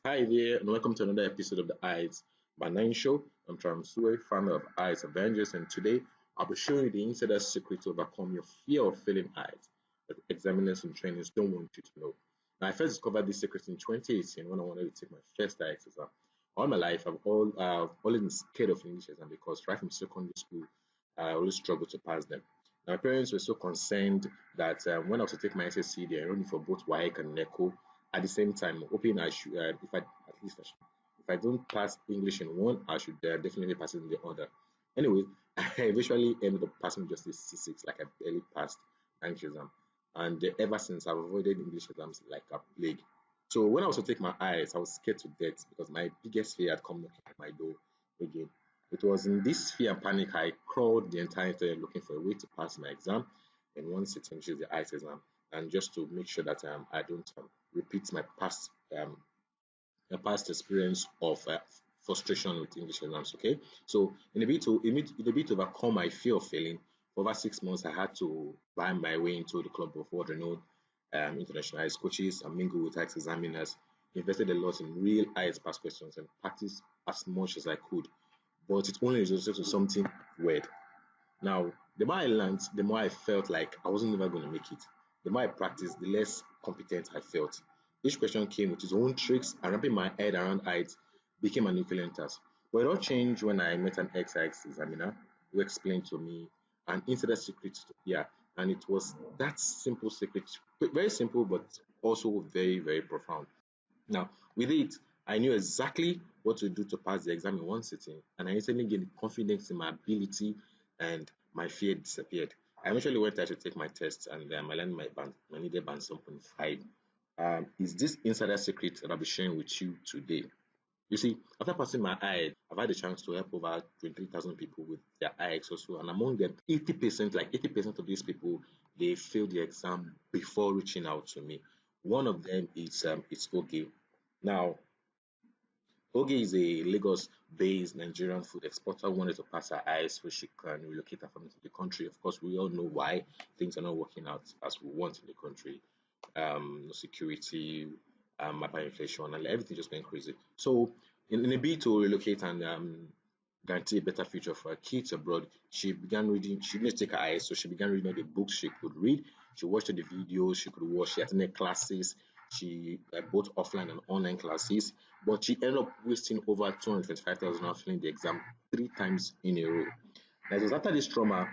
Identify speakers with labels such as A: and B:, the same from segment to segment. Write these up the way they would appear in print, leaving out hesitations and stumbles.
A: Hi there, and welcome to another episode of the IELTS by Nine Show. I'm Tramsue, founder of IELTS Avengers, and today I'll be showing you the insider secret to overcome your fear of failing IELTS that examiners and trainers don't want you to know. Now, I first discovered this secret in 2018 when I wanted to take my first IELTS exam. All my life, I've always been scared of English exam because right from secondary school, I always struggled to pass them. Now, my parents were so concerned that when I was to take my SSC, they enrolled me for both WAEC and NECO at the same time, hoping I should, if I at least I should, if I don't pass English in one, I should definitely pass it in the other. Anyway, I eventually ended up passing just a C6, like I barely passed English exam. And ever since, I've avoided English exams like a plague. So when I was to take my IELTS, I was scared to death because my biggest fear had come knocking at my door again. It was in this fear and panic I crawled the entire internet looking for a way to pass my exam in one sitting, which is the IELTS exam, and just to make sure that I don't repeat my past experience of frustration with English exams. Okay, so in a bit to overcome my fear of failing, for over 6 months I had to buy my way into the club of world-renowned internationalized coaches and mingle with IELTS examiners. Invested a lot in real IELTS past questions and practiced as much as I could, but it only resulted to something weird. Now, the more I learned, the more I felt like I wasn't ever going to make it. The more I practiced, the less competent I felt. Each question came with its own tricks, and wrapping my head around it became an equivalent task. But it all changed when I met an ex examiner who explained to me an insider secret. Yeah, and it was that simple secret, very simple, but also very, very profound. Now, with it, I knew exactly what to do to pass the exam in one sitting, and I instantly gained confidence in my ability, and my fear disappeared. I eventually went there to take my test, and I learned my needed band 7.5. Is this insider secret that I'll be sharing with you today? You see, after passing my IELTS, I've had the chance to help over 23,000 people with their IELTS also, and among them, 80%, like 80% of these people, they failed the exam before reaching out to me. One of them is it's Oge. Now, Oge is a Lagos-based Nigerian food exporter who wanted to pass her IELTS so she can relocate her family to the country. Of course, we all know why things are not working out as we want in the country. No security, hyperinflation, and everything just went crazy. So, in a bid to relocate and guarantee a better future for her kids abroad, she began reading. She didn't take her eyes, so she began reading all the books she could read. She watched all the videos she could watch. She attended classes. She both offline and online classes, but she ended up wasting over 225,000 hours filling the exam 3 times in a row. Now, it was after this trauma,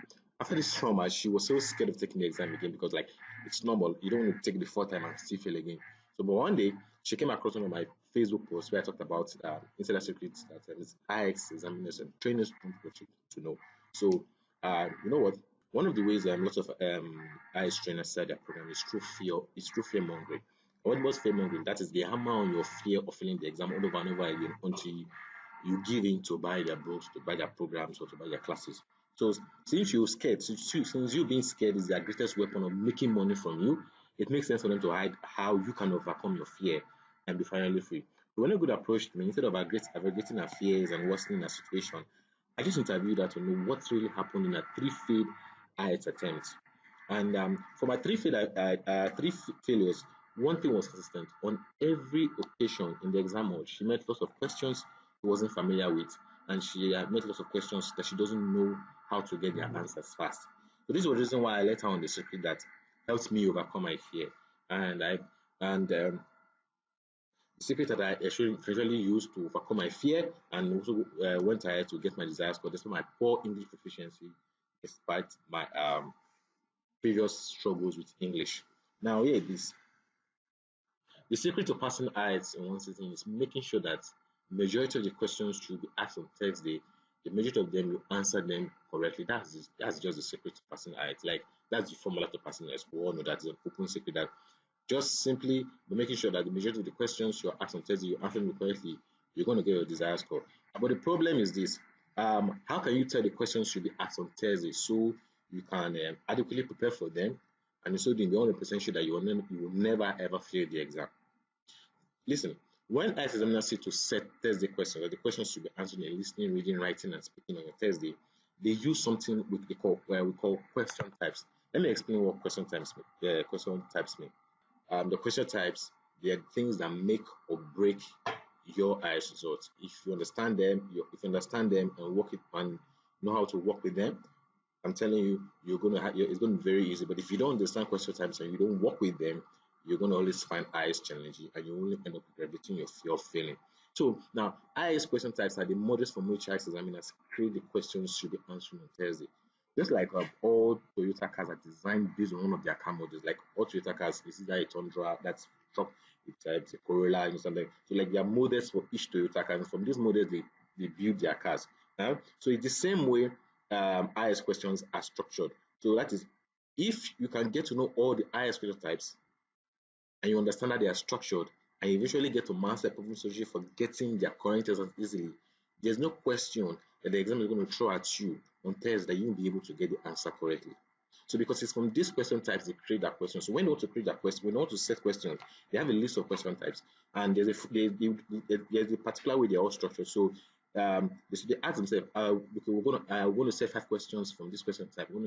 A: she was so scared of taking the exam again because, like, it's normal. You don't want to take the fourth time and still fail again. So, but one day, she came across one of my Facebook posts where I talked about insider secrets that IX examiners and trainers don't want you to know. So, you know what? One of the ways lots of IS trainers sell their program is through fear. It's through fear mongering. What was fear mongering? That is, they hammer on your fear of failing the exam over and over again until you give in to buy their books, to buy their programs, or to buy their classes. So since you're scared, since you being scared is their greatest weapon of making money from you, it makes sense for them to hide how you can overcome your fear and be finally free. So when a good approach to me, instead of aggravating her fears and worsening her situation, I just interviewed her to know what really happened in her three failed IELTS attempts. And for my failures, one thing was consistent. On every occasion in the exam hall, she met lots of questions she wasn't familiar with, and she met lots of questions that she doesn't know how to get their answers fast. So this was the reason why I let her on the secret that helped me overcome my fear. And the secret that I usually used to overcome my fear and also went ahead to get my desired score despite my poor English proficiency, despite my previous struggles with English. Now, here it is. The secret to passing IELTS in one sitting is making sure that majority of the questions should be asked on Thursday. The majority of them you answer them correctly. That's just the secret to passing IELTS. Like that's the formula to passing IELTS. We all know that's an open secret that just simply by making sure that the majority of the questions you are asked on Thursday you answer them correctly, you're going to get your desired score. But the problem is this: how can you tell the questions should be asked on Thursday so you can adequately prepare for them and so then be 100% sure that you will never ever fail the exam? Listen, when IELTS examiners sit to set Thursday questions, or the questions should be answered in listening, reading, writing, and speaking on your Thursday, they use something we call question types. Let me explain what question types mean. The question types, they are things that make or break your IELTS results. If you understand them, and work it and know how to work with them, I'm telling you, it's going to be very easy. But if you don't understand question types and you don't work with them, you're going to always find IELTS challenging, and you only end up aggravating your fear of failing. So now, IELTS question types are the models from which IELTS examiners create the questions should be answered on Thursday. Just like all Toyota cars are designed based on one of their car models, like all Toyota cars, this is a Tundra, that's truck, it's a Corolla, and something. So like there are models for each Toyota car, and from these models they build their cars. So it's the same way IS questions are structured. So that is, if you can get to know all the IS question types and you understand how they are structured, and you eventually get to master problem strategy for getting their current answers easily, there's no question that the exam is going to throw at you on tests that you won't be able to get the answer correctly. So because it's from these question types they create that question. So when they want to create that question, when they want to set questions, they have a list of question types, and there's a particular way they're all structured. So they ask themselves, okay, we're going to set 5 questions from this question type. We're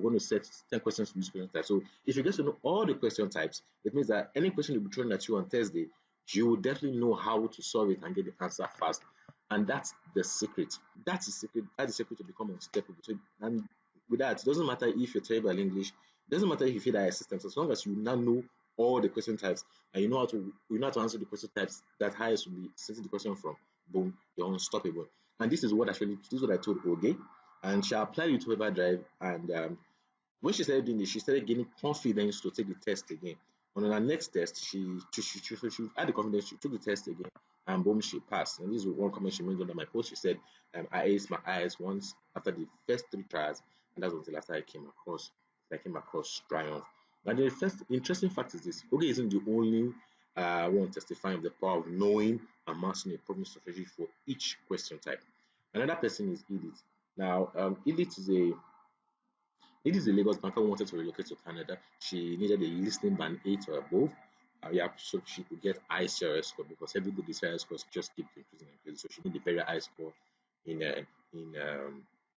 A: going to set 10 questions from this question type. So if you get to know all the question types, it means that any question will be thrown at you on Thursday, you will definitely know how to solve it and get the answer fast. And that's the secret. That's the secret. That's the secret to become unstoppable. So, and with that, it doesn't matter if you're terrible at English. It doesn't matter if you fail that systems. As long as you now know all the question types and you know how to answer the question types that highest will be setting the question from, boom, you're unstoppable. And this is what I told Oge, and she applied it to Weber Drive. And when she started doing this, she started gaining confidence to take the test again. And on her next test, she had the confidence. She took the test again, and boom, she passed. And this is one comment she made under my post. She said, "I aced my IELTS once after the first 3 tries, and that's until after I came across triumph." Now, the first interesting fact is this: Oge isn't the only one testifying of the power of knowing and mastering a problem strategy for each question type. Another person is Edith. Now, Edith is a Lagos banker who wanted to relocate to Canada. She needed a listening band 8 or above. Yeah, so she could get high CRS score because everybody's CRS scores just keep increasing. So she needed a very high score in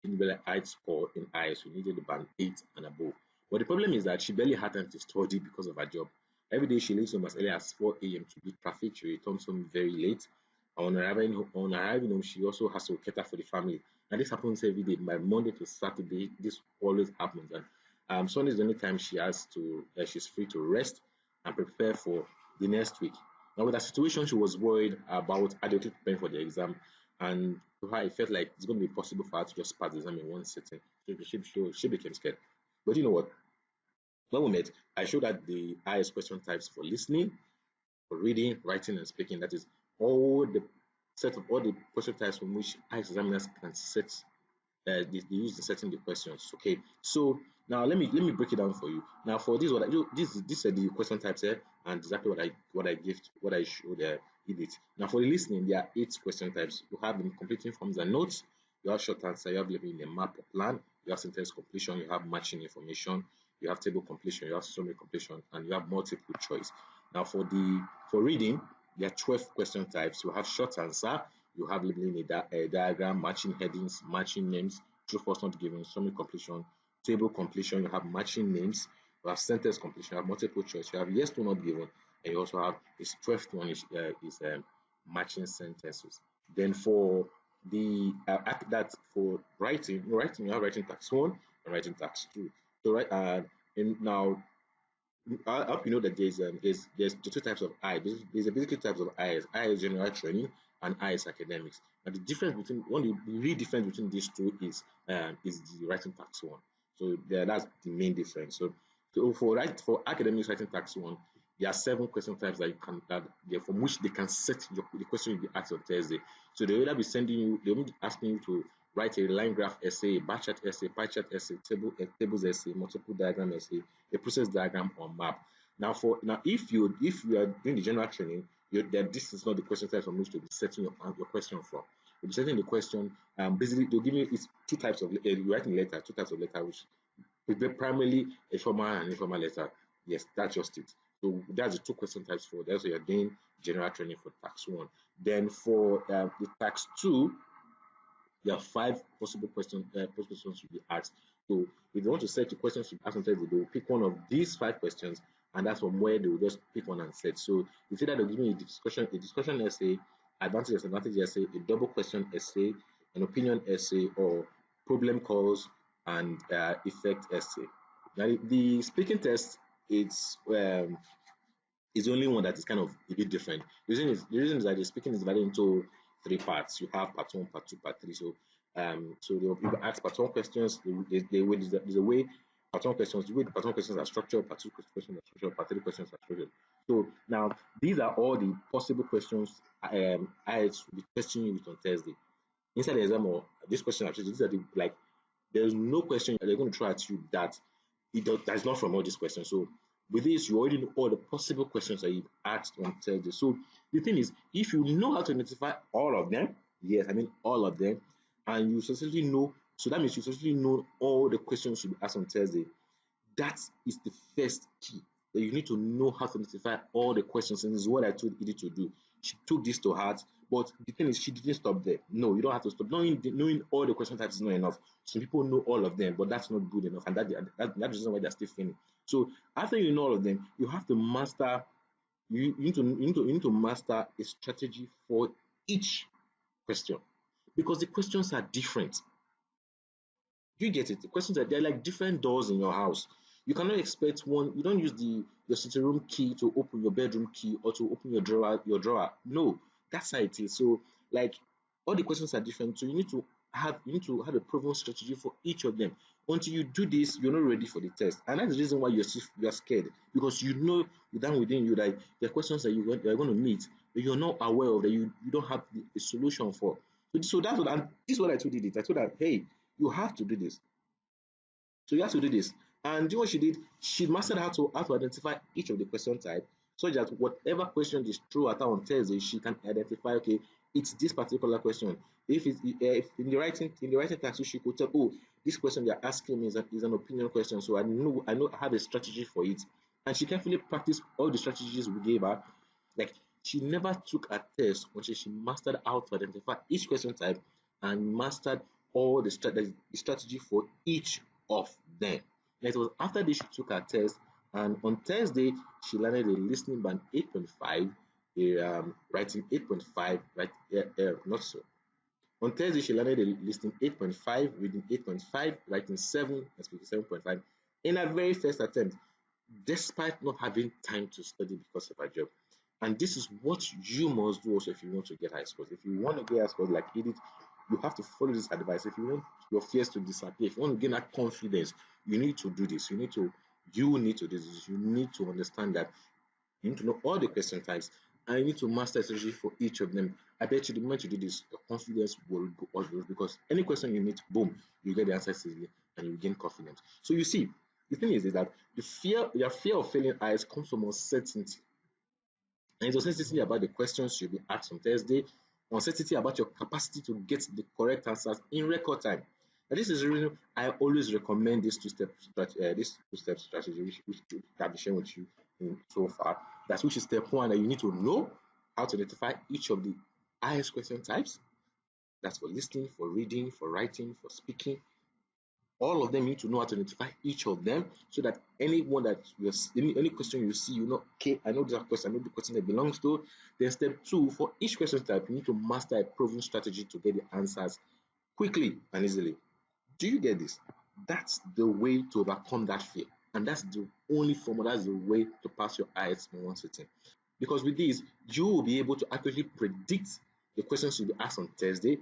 A: very high score in IELTS. She needed the band 8 and above. But the problem is that she barely had time to study because of her job. Every day she leaves home as early as 4 a.m. to beat traffic. She returns home very late. On arriving home, she also has to cater for the family. And this happens every day. By Monday to Saturday, this always happens. And Sunday is the only time she's free to rest and prepare for the next week. Now, with her situation, she was worried about adequately preparing for the exam, and to her, it felt like it's going to be possible for her to just pass the exam in one sitting. So she became scared. But you know what? When we met, I showed her the highest question types for listening, for reading, writing, and speaking. That is all the set of all the question types from which IELTS examiners can set. They use in setting the questions. Okay, so now let me break it down for you. Now for this, what I do, this are the question types here, and exactly what I showed Edith. Now for the listening, there are 8 question types. You have the completing forms and notes. You have short answer. You have living in a map or plan. You have sentence completion. You have matching information. You have table completion. You have summary completion, and you have multiple choice. Now for reading, there are 12 question types. You have short answer. You have labeling a diagram, matching headings, matching names, true false not given, summary completion, table completion. You have matching names. You have sentence completion. You have multiple choice. You have yes no not given, and you also have this 12th one is matching sentences. Then for the that for writing, you have writing tax 1 and writing tax 2. So now I hope you know that there's the 2 types of I. There's a basically types of I. I is general training and I is academics. And the difference between the real difference between these two is the writing tax 1. So that's the main difference. So for academics writing tax 1, there are 7 question types from which they can set the question will be asked on Thursday. So they will either be they will be asking you to write a line graph essay, a bar chart essay, pie chart essay, tables essay, multiple diagram essay, a process diagram or map. Now if you are doing the general training, this is not the question type from which to be setting your question from. You'll be setting the question. Basically, they'll give you it's 2 types of writing letter, 2 types of letter, which is primarily a formal and informal letter. Yes, that's just it. So that's the 2 question types for that. So you're doing general training for tax 1. Then for the tax 2, there are 5 possible questions to be asked. So if they want to set the questions to be asked on Thursday, they will pick one of these 5 questions, and that's from where they will just pick one and set. So you see that they'll give me a discussion essay, advantage and disadvantage essay, a double question essay, an opinion essay, or problem calls and effect essay. Now, the speaking test is the only one that is kind of a bit different. The reason is that the speaking is divided into three parts. You have part one, part two, part three. So they'll ask part one questions. There's a way part one questions. The way the part one questions are structured, part two questions are structured, part three questions are structured. So now these are all the possible questions I will be testing you with on Thursday. Inside the exam or this question actually, these are the like there's no question they're going to throw at you that's not from all these questions. So with this, you already know all the possible questions that you've asked on Thursday. So the thing is, if you know how to identify all of them, yes, I mean all of them, and you successfully know, so that means you successfully know all the questions you be asked on Thursday. That is the first key. That you need to know how to identify all the questions, and this is what I told Edie to do. She took this to heart, but the thing is, she didn't stop there. No, you don't have to stop. Knowing all the question types is not enough. Some people know all of them, but that's not good enough, and that's the reason why they're still failing. So after you know all of them, you have to master. You need to master a strategy for each question because the questions are different. You get it? The questions are they're like different doors in your house. You cannot expect one. You don't use the your sitting room key to open your bedroom key or to open your drawer. Your drawer. No, that's how it is. So like all the questions are different. So you need to have a proven strategy for each of them. Until you do this, you're not ready for the test, and that's the reason why you're scared because you know down within you that there are questions that you're going to meet that you're not aware of that you don't have the solution for. So that's what and this is what I told you. I told her, hey, you have to do this. So you have to do this. And do you know what she did? She mastered how to identify each of the question type so that whatever question is thrown at her on Thursday, she can identify, okay, it's this particular question. If in the writing task, she could tell, oh, this question they're asking me is an opinion question, so I have a strategy for it. And she carefully practiced all the strategies we gave her. Like she never took a test until she mastered how to identify each question type and mastered all the strategy for each of them. And it was after this she took her test, and on Thursday she landed a listening band 8.5, a writing 8.5, right? Not so. On Thursday she landed a listening 8.5, reading 8.5, writing 7, and speaking 7.5 in her very first attempt, despite not having time to study because of her job. And this is what you must do also if you want to get high scores. If you want to get high scores like Edith, you have to follow this advice. If you want your fears to disappear, if you want to gain that confidence, you need to do this. You need to do this. You need to understand that you need to know all the question types and you need to master a strategy for each of them. I bet you the moment you do this, your confidence will go all the way because any question you need, boom, you get the answer easily and you gain confidence. So you see, the thing is that your fear of failing eyes comes from uncertainty. And it's uncertainty about the questions you'll be asked on Thursday, uncertainty about your capacity to get the correct answers in record time. And this is the reason I always recommend this two-step strategy, which I've been sharing with you so far. That's which is step one that you need to know how to identify each of the highest question types. That's for listening, for reading, for writing, for speaking, all of them need to know how to identify each of them so that anyone that any question you see, you know, okay, I know this question, I know the question that belongs to. Then step two, for each question type, you need to master a proven strategy to get the answers quickly and easily. Do you get this? That's the way to overcome that fear. And that's the only formula, that's the way to pass your IELTS in one sitting. Because with this, you will be able to accurately predict the questions you'll be asked on Thursday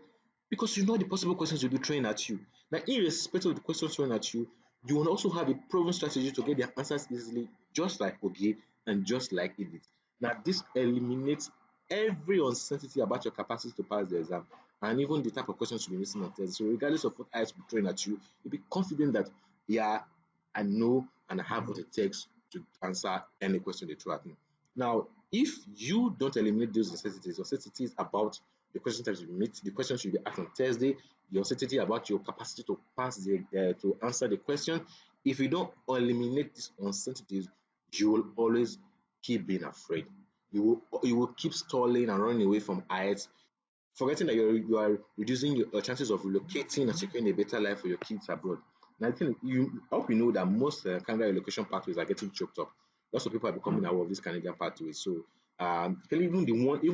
A: because you know the possible questions will be thrown at you. Now, irrespective of the questions thrown at you, you will also have a proven strategy to get the answers easily, just like Ogie and just like Edith. Now, this eliminates every uncertainty about your capacity to pass the exam and even the type of questions you'll be missing on Thursday. So, regardless of what IELTS will be thrown at you, you'll be confident that, yeah, I know and I have what it takes to answer any question they throw at me. Now, if you don't eliminate those uncertainties about the question types you meet, the questions you'll be asked on Thursday, the uncertainty about your capacity to to answer the question, if you don't eliminate these uncertainties, you will always keep being afraid. You will keep stalling and running away from IELTS, forgetting that you are reducing your chances of relocating and securing a better life for your kids abroad. And I think I hope you know that most Canada relocation pathways are getting choked up. Lots of people are becoming aware of these Canadian pathways. So Even the one you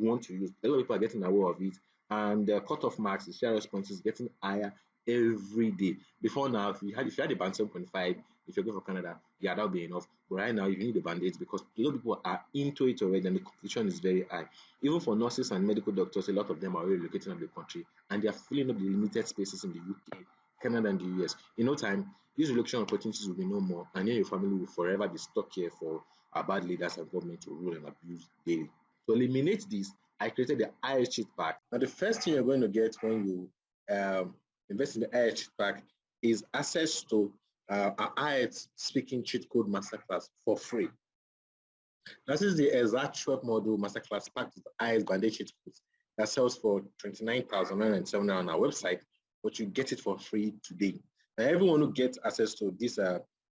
A: want to use, a lot of people are getting aware of it, and the cutoff marks, the share response is getting higher every day. Before now, if you had a band 7.5, if you're going for Canada, yeah, that'll be enough. But right now, you need a band 8 because a lot of people are into it already, and the competition is very high. Even for nurses and medical doctors, a lot of them are already relocating out of the country, and they are filling up the limited spaces in the UK, Canada, and the US. In no time, these relocation opportunities will be no more, and then your family will forever be stuck here for our bad leaders and government to rule and abuse daily. To eliminate this, I created the IELTS cheat pack. Now, the first thing you're going to get when you invest in the IELTS cheat pack is access to our IELTS speaking cheat code masterclass for free. This is the exact 12 module masterclass packed with IELTS Band-Aid cheat codes that sells for $29,907 on our website, but you get it for free today. Now, everyone who gets access to this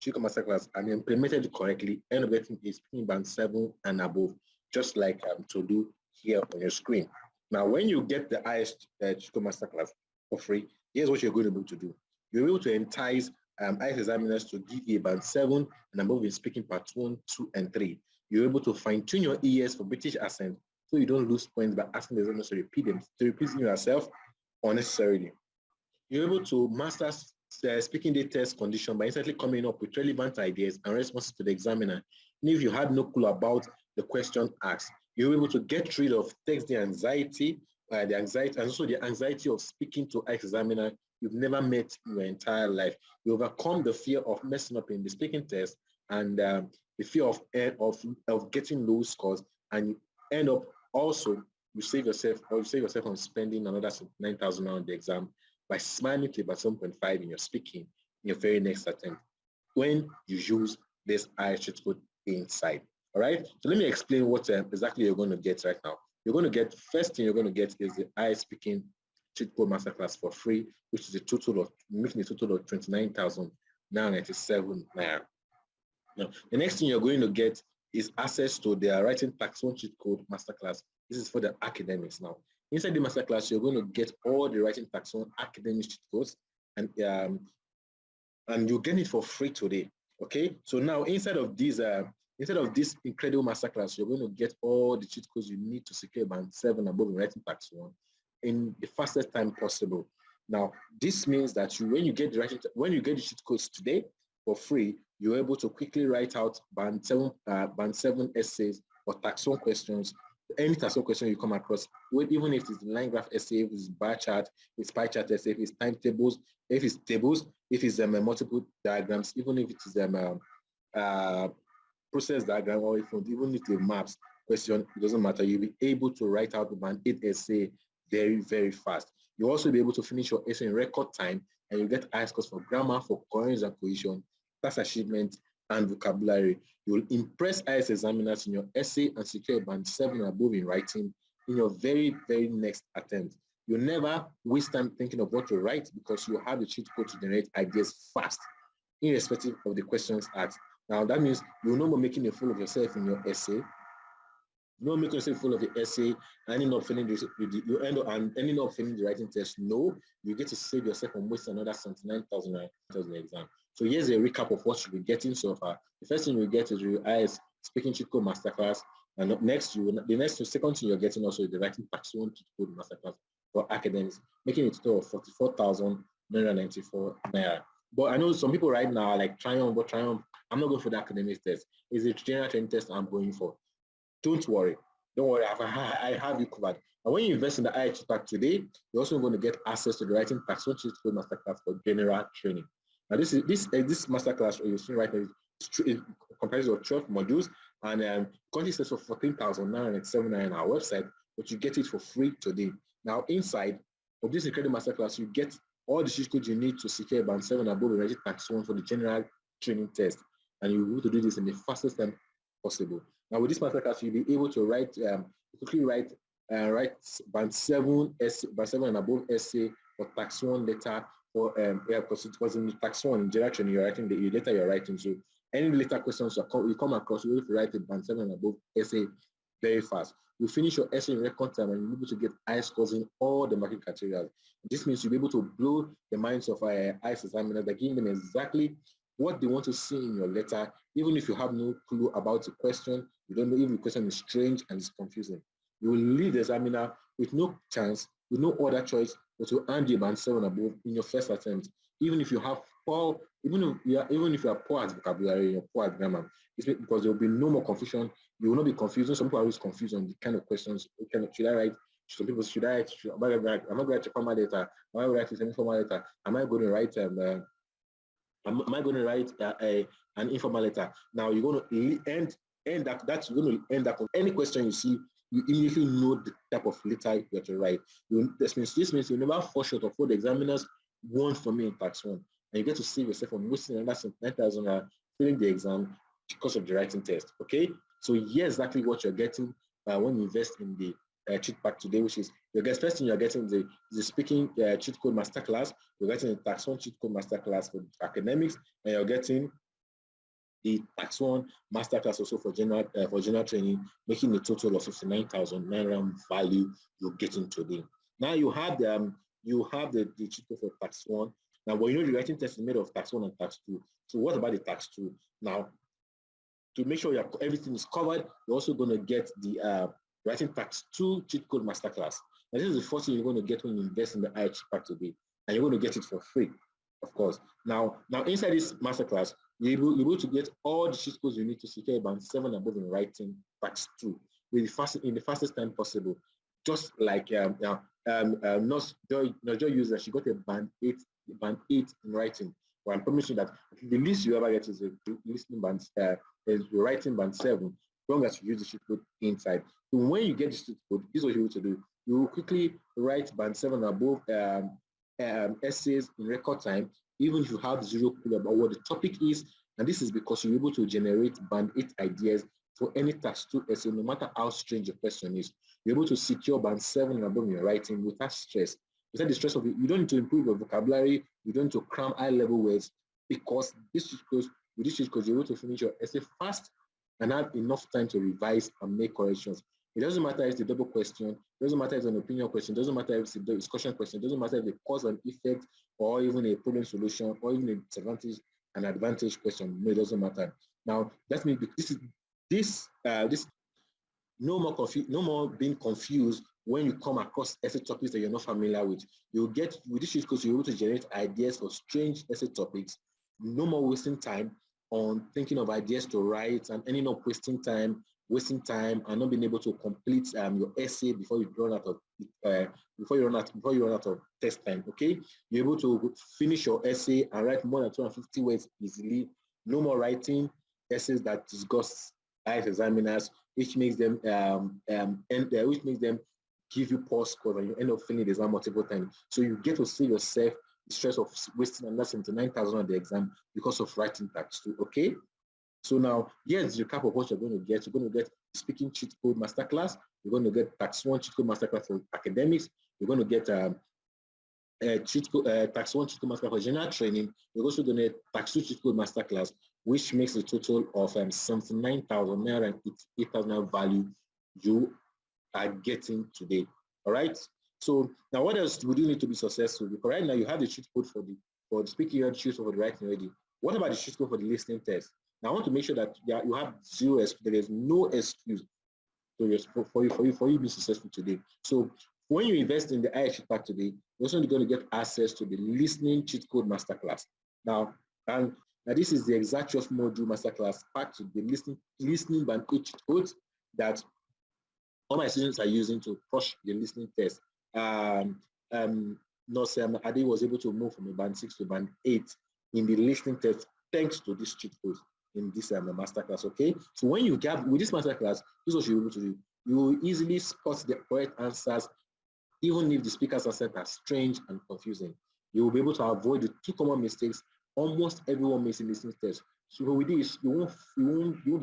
A: cheat code masterclass and implemented it correctly end up getting a speaking band 7 and above, just like to do here on your screen. Now, when you get the IELTS cheat code masterclass for free, here's what you're going to be able to do. You're able to entice IELTS examiners to give you a band 7 and above in speaking part 1, 2, and 3. You're able to fine-tune your ES for British accent so you don't lose points by asking the examiners to repeat yourself unnecessarily. You're able to master speaking day test condition by instantly coming up with relevant ideas and responses to the examiner. And if you had no clue about the question asked, you're able to get rid of text anxiety, and also the anxiety of speaking to an examiner you've never met in your entire life. You overcome the fear of messing up in the speaking test and the fear of getting low scores, and you end up also you save yourself from spending another $9,000 on the exam by smiling to about 7.5 in your speaking in your very next attempt when you use this IELTS cheat code inside. All right. So let me explain what exactly you're going to get right now. You're going to get, first thing you're going to get is the IELTS speaking cheat code masterclass for free, which is making a total of 29,997 naira. Now, the next thing you're going to get is access to their writing tax 1 cheat code masterclass. This is for the academics now. Inside the masterclass, you're going to get all the writing tax 1 academic cheat codes, and you'll get it for free today. Okay, so now inside of this incredible masterclass, you're going to get all the cheat codes you need to secure band 7 above in writing tax 1 in the fastest time possible. Now, this means that when you get the cheat codes today for free, you're able to quickly write out band 7 essays or tax 1 questions. Any tax 1 question you come across, even if it's line graph essay, if it's bar chart, if it's pie chart essay, if it's timetables, if it's tables, if it's multiple diagrams, even if it is process diagram, or even if it's maps question, it doesn't matter. You'll be able to write out the band 8 essay very, very fast. You'll also be able to finish your essay in record time, and you get high scores for grammar, for coherence and cohesion, class achievement, and vocabulary. You will impress IELTS examiners in your essay and secure band 7 above in writing in your very, very next attempt. You'll never waste time thinking of what to write because you have the cheat code to generate ideas fast, irrespective of the questions asked. Now, that means you're no more making a fool of yourself in your essay. No making yourself full of the essay and ending up failing the writing test. No, you get to save yourself from wasting another 79,000 in the exam. So here's a recap of what you'll be getting so far. The first thing you get is your IELTS speaking cheat code masterclass, and second thing you're getting also is the writing tax 1 cheat code masterclass for academics, making it a total of 44,994 naira. But I know some people right now are like Triumph, I'm not going for the academic test. It's a general training test I'm going for. Don't worry. I have you covered. And when you invest in the IELTS pack today, you're also going to get access to the writing tax 1 cheat code masterclass for general training. Now, this masterclass you're seeing right now is comprised of 12 modules, and currently sells for 14,979 on our website, but you get it for free today. Now, inside of this incredible masterclass, you get all the cheat codes you need to secure band 7 above in writing tax 1 for the general training test, and you'll be able to do this in the fastest time possible. Now, with this masterclass, you'll be able to quickly write band 7 and above essay or tax 1 letter, or because it was in the tax 1 in general training, you're writing the letter you're writing. So any later questions you come across, you'll be able to write a band 7 and above essay very fast. You finish your essay in record time, and you'll be able to get high scores in all the market criteria. This means you'll be able to blow the minds of IELTS examiners by giving them exactly what they want to see in your letter, even if you have no clue about the question, you don't know if the question is strange and it's confusing. You will leave the examiner with no chance, with no other choice, but to hand you band 7 above in your first attempt. Even if you have poor, even if you are poor at vocabulary, you're poor at grammar, it's because there will be no more confusion. You will not be confused. Some people are always confused on the kind of questions. Should I write? Some people should I write? Am I going to write a formal letter? Am I going to write an informal letter? Am I going to write am I going to write an informal letter? Now you're going to end that's you're going to end up on any question you see, you immediately know the type of letter you have to write. This means you never fall short of what the examiners want from you in tax one. And you get to save yourself from wasting another 9,000 filling the exam because of the writing test. Okay? So here's exactly what you're getting when you invest in the cheat pack today, which is first thing you're getting the speaking cheat code masterclass. You're getting the tax one cheat code masterclass for academics, and you're getting the tax one masterclass also for general training, making a total of 59,000 naira value you're getting today. Now you have the cheat code for tax one. Now, well, you know the writing test is made of tax one and tax two. So what about the tax two? Now, to make sure everything is covered, you're also going to get the writing tax 2 cheat code masterclass. Now, this is the first thing you're going to get when you invest in the IELTS pack today, and you're going to get it for free, of course. Now inside this masterclass, you're able to get all the cheat codes you need to secure band 7 above in writing tax 2 in the fastest time possible. Just like Nurse Joy user, she got a band 8 in writing. Well, I'm promising that the least you ever get is a listening band, is writing band 7, as long as you use the cheat code inside. So when you get the cheat code, this is what you need to do. You will quickly write band 7 above essays in record time, even if you have zero clue about what the topic is. And this is because you're able to generate band 8 ideas for any tax 2 essay, no matter how strange the question is. You're able to secure band 7 and above in your writing without stress. Without the stress of it, you don't need to improve your vocabulary, you don't need to cram high-level words, because with this cheat code, you're able to finish your essay fast and have enough time to revise and make corrections. It doesn't matter if it's a double question, it doesn't matter if it's an opinion question, it doesn't matter if it's a discussion question, it doesn't matter if it's a cause and effect or even a problem solution or even a disadvantage and advantage question. No, it doesn't matter. Now, that means this no more being confused when you come across essay topics that you're not familiar with. You'll get with this cheat code, you're able to generate ideas for strange essay topics. No more wasting time on thinking of ideas to write and ending up wasting time and not being able to complete your essay before you run out of test time. Okay, you're able to finish your essay and write more than 250 words easily. No more writing essays that disgust IELTS examiners, which makes them give you poor scores and you end up failing the exam multiple times. So you get to save yourself the stress of wasting another 79,000 on the exam because of writing tax 2. Okay. So now, here's the recap of what you're going to get. You're going to get speaking cheat code masterclass. You're going to get tax 1 cheat code masterclass for academics. You're going to get tax 1 cheat code masterclass for general training. You're also going to get tax 2 cheat code masterclass, which makes a total of 79,000 naira and 8,000 value you are getting today. All right. So now, what else would you need to be successful? Because right now you have the cheat code for the speaking and cheat code for the writing already. What about the cheat code for the listening test? Now, I want to make sure that you have zero excuse. There is no excuse for you being successful today. So when you invest in the IELTS pack today, you're also going to get access to the listening cheat code masterclass. Now this is the exact just module masterclass packed with the listening band 8 cheat codes that all my students are using to push the listening test. Nurse Ade was able to move from a band 6 to band 8 in the listening test thanks to this cheat code in this masterclass. Okay, so when you get with this masterclass, this is what you're able to do. You will easily spot the correct answers, even if the speaker's answers are strange and confusing. You will be able to avoid the 2 common mistakes almost everyone makes in listening test. So with this, you won't fail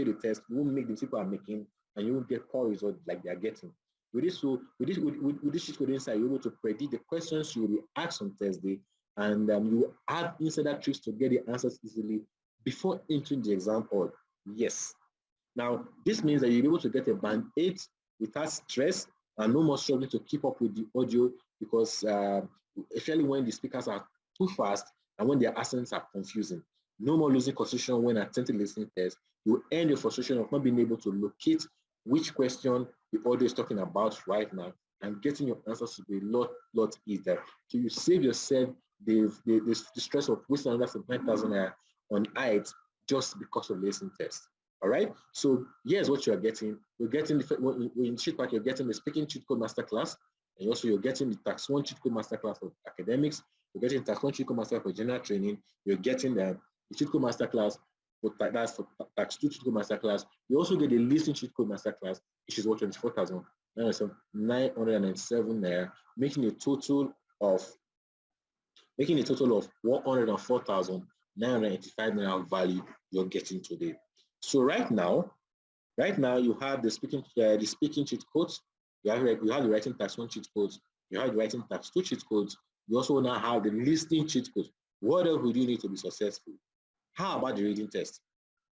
A: the test, you won't make the people are making, and you won't get poor results like they are getting. With this cheat code inside, you're able to predict the questions you will be asked on Thursday, and you have insider tricks to get the answers easily before entering the exam hall. Yes. Now, this means that you'll be able to get a band 8 without stress and no more struggling to keep up with the audio, because especially when the speakers are too fast and when their accents are confusing. No more losing concentration when attempting listening test. You end your frustration of not being able to locate which question the audio is talking about right now, and getting your answers to be a lot easier. So you save yourself the stress of wasting another 9,000 naira on IELTS just because of listening test. All right. So here's what you are getting. You're getting in cheat pack, you're getting the speaking cheat code masterclass, and also you're getting the tax one cheat code masterclass for academics. You're getting tax one cheat code masterclass for general training. You're getting the cheat code masterclass for that's for tax two cheat code masterclass. You also get the listening cheat code masterclass, which is what 24,997 naira, making a total of 104,985 naira value you're getting today. So right now you have the speaking cheat codes, you have the writing tax one cheat codes, you have the writing tax two cheat codes, you also now have the listening cheat codes. What else would you need to be successful? How about the reading test?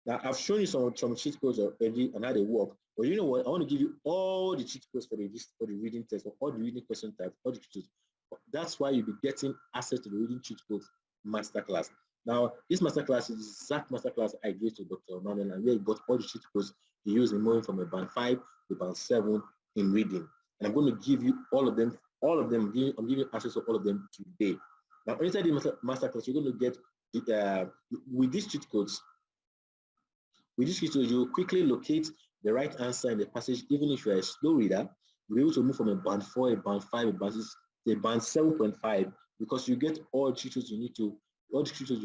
A: Now I've shown you some cheat codes already and how they work, but you know what? I want to give you all the cheat codes for the reading test, for all the reading question types, all the cheat codes. That's why you'll be getting access to the reading cheat codes masterclass. Now, this masterclass is the exact masterclass I gave to Dr. Manuel, and where he got all the cheat codes he used in moving from a band 5 to band 7 in reading. And I'm going to give you all of them. I'm giving you access to all of them today. Now, inside the masterclass, you're going to get with these cheat codes. With these cheat codes, you quickly locate the right answer in the passage. Even if you're a slow reader, you'll be able to move from a band 4, a band 5, a band 6, to a band 7.5, because you get all the cheat codes you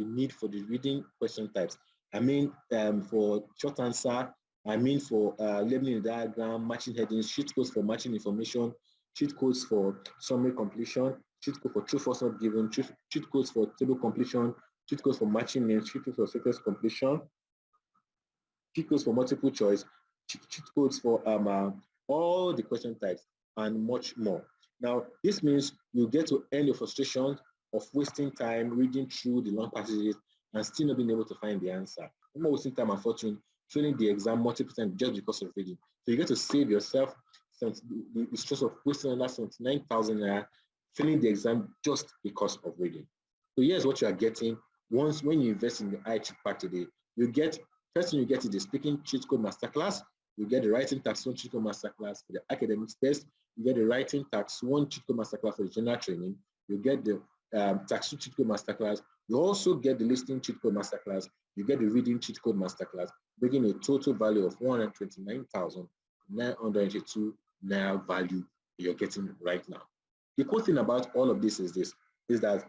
A: need for the reading question types. I mean, for short answer, I mean for labeling the diagram, matching headings, cheat codes for matching information, cheat codes for summary completion, cheat code for true false not given, cheat codes for table completion, cheat codes for matching names, cheat codes for sequence completion, cheat codes for multiple choice, cheat codes for all the question types, and much more. Now, this means you get to end your frustration of wasting time reading through the long passages and still not being able to find the answer. No more wasting time and fortune failing the exam multiple times just because of reading. So you get to save yourself the stress of wasting another 79,000 naira failing the exam just because of reading. So here's what you are getting when you invest in the IELTS pack today. First thing you get is the speaking cheat code masterclass. You get the writing tax one cheat code masterclass for the academics test. You get the writing tax one cheat code masterclass for the general training. You get the tax two cheat code masterclass. You also get the listening cheat code masterclass. You get the reading cheat code masterclass, bringing a total value of 129,982 naira value you're getting right now. The cool thing about all of this is that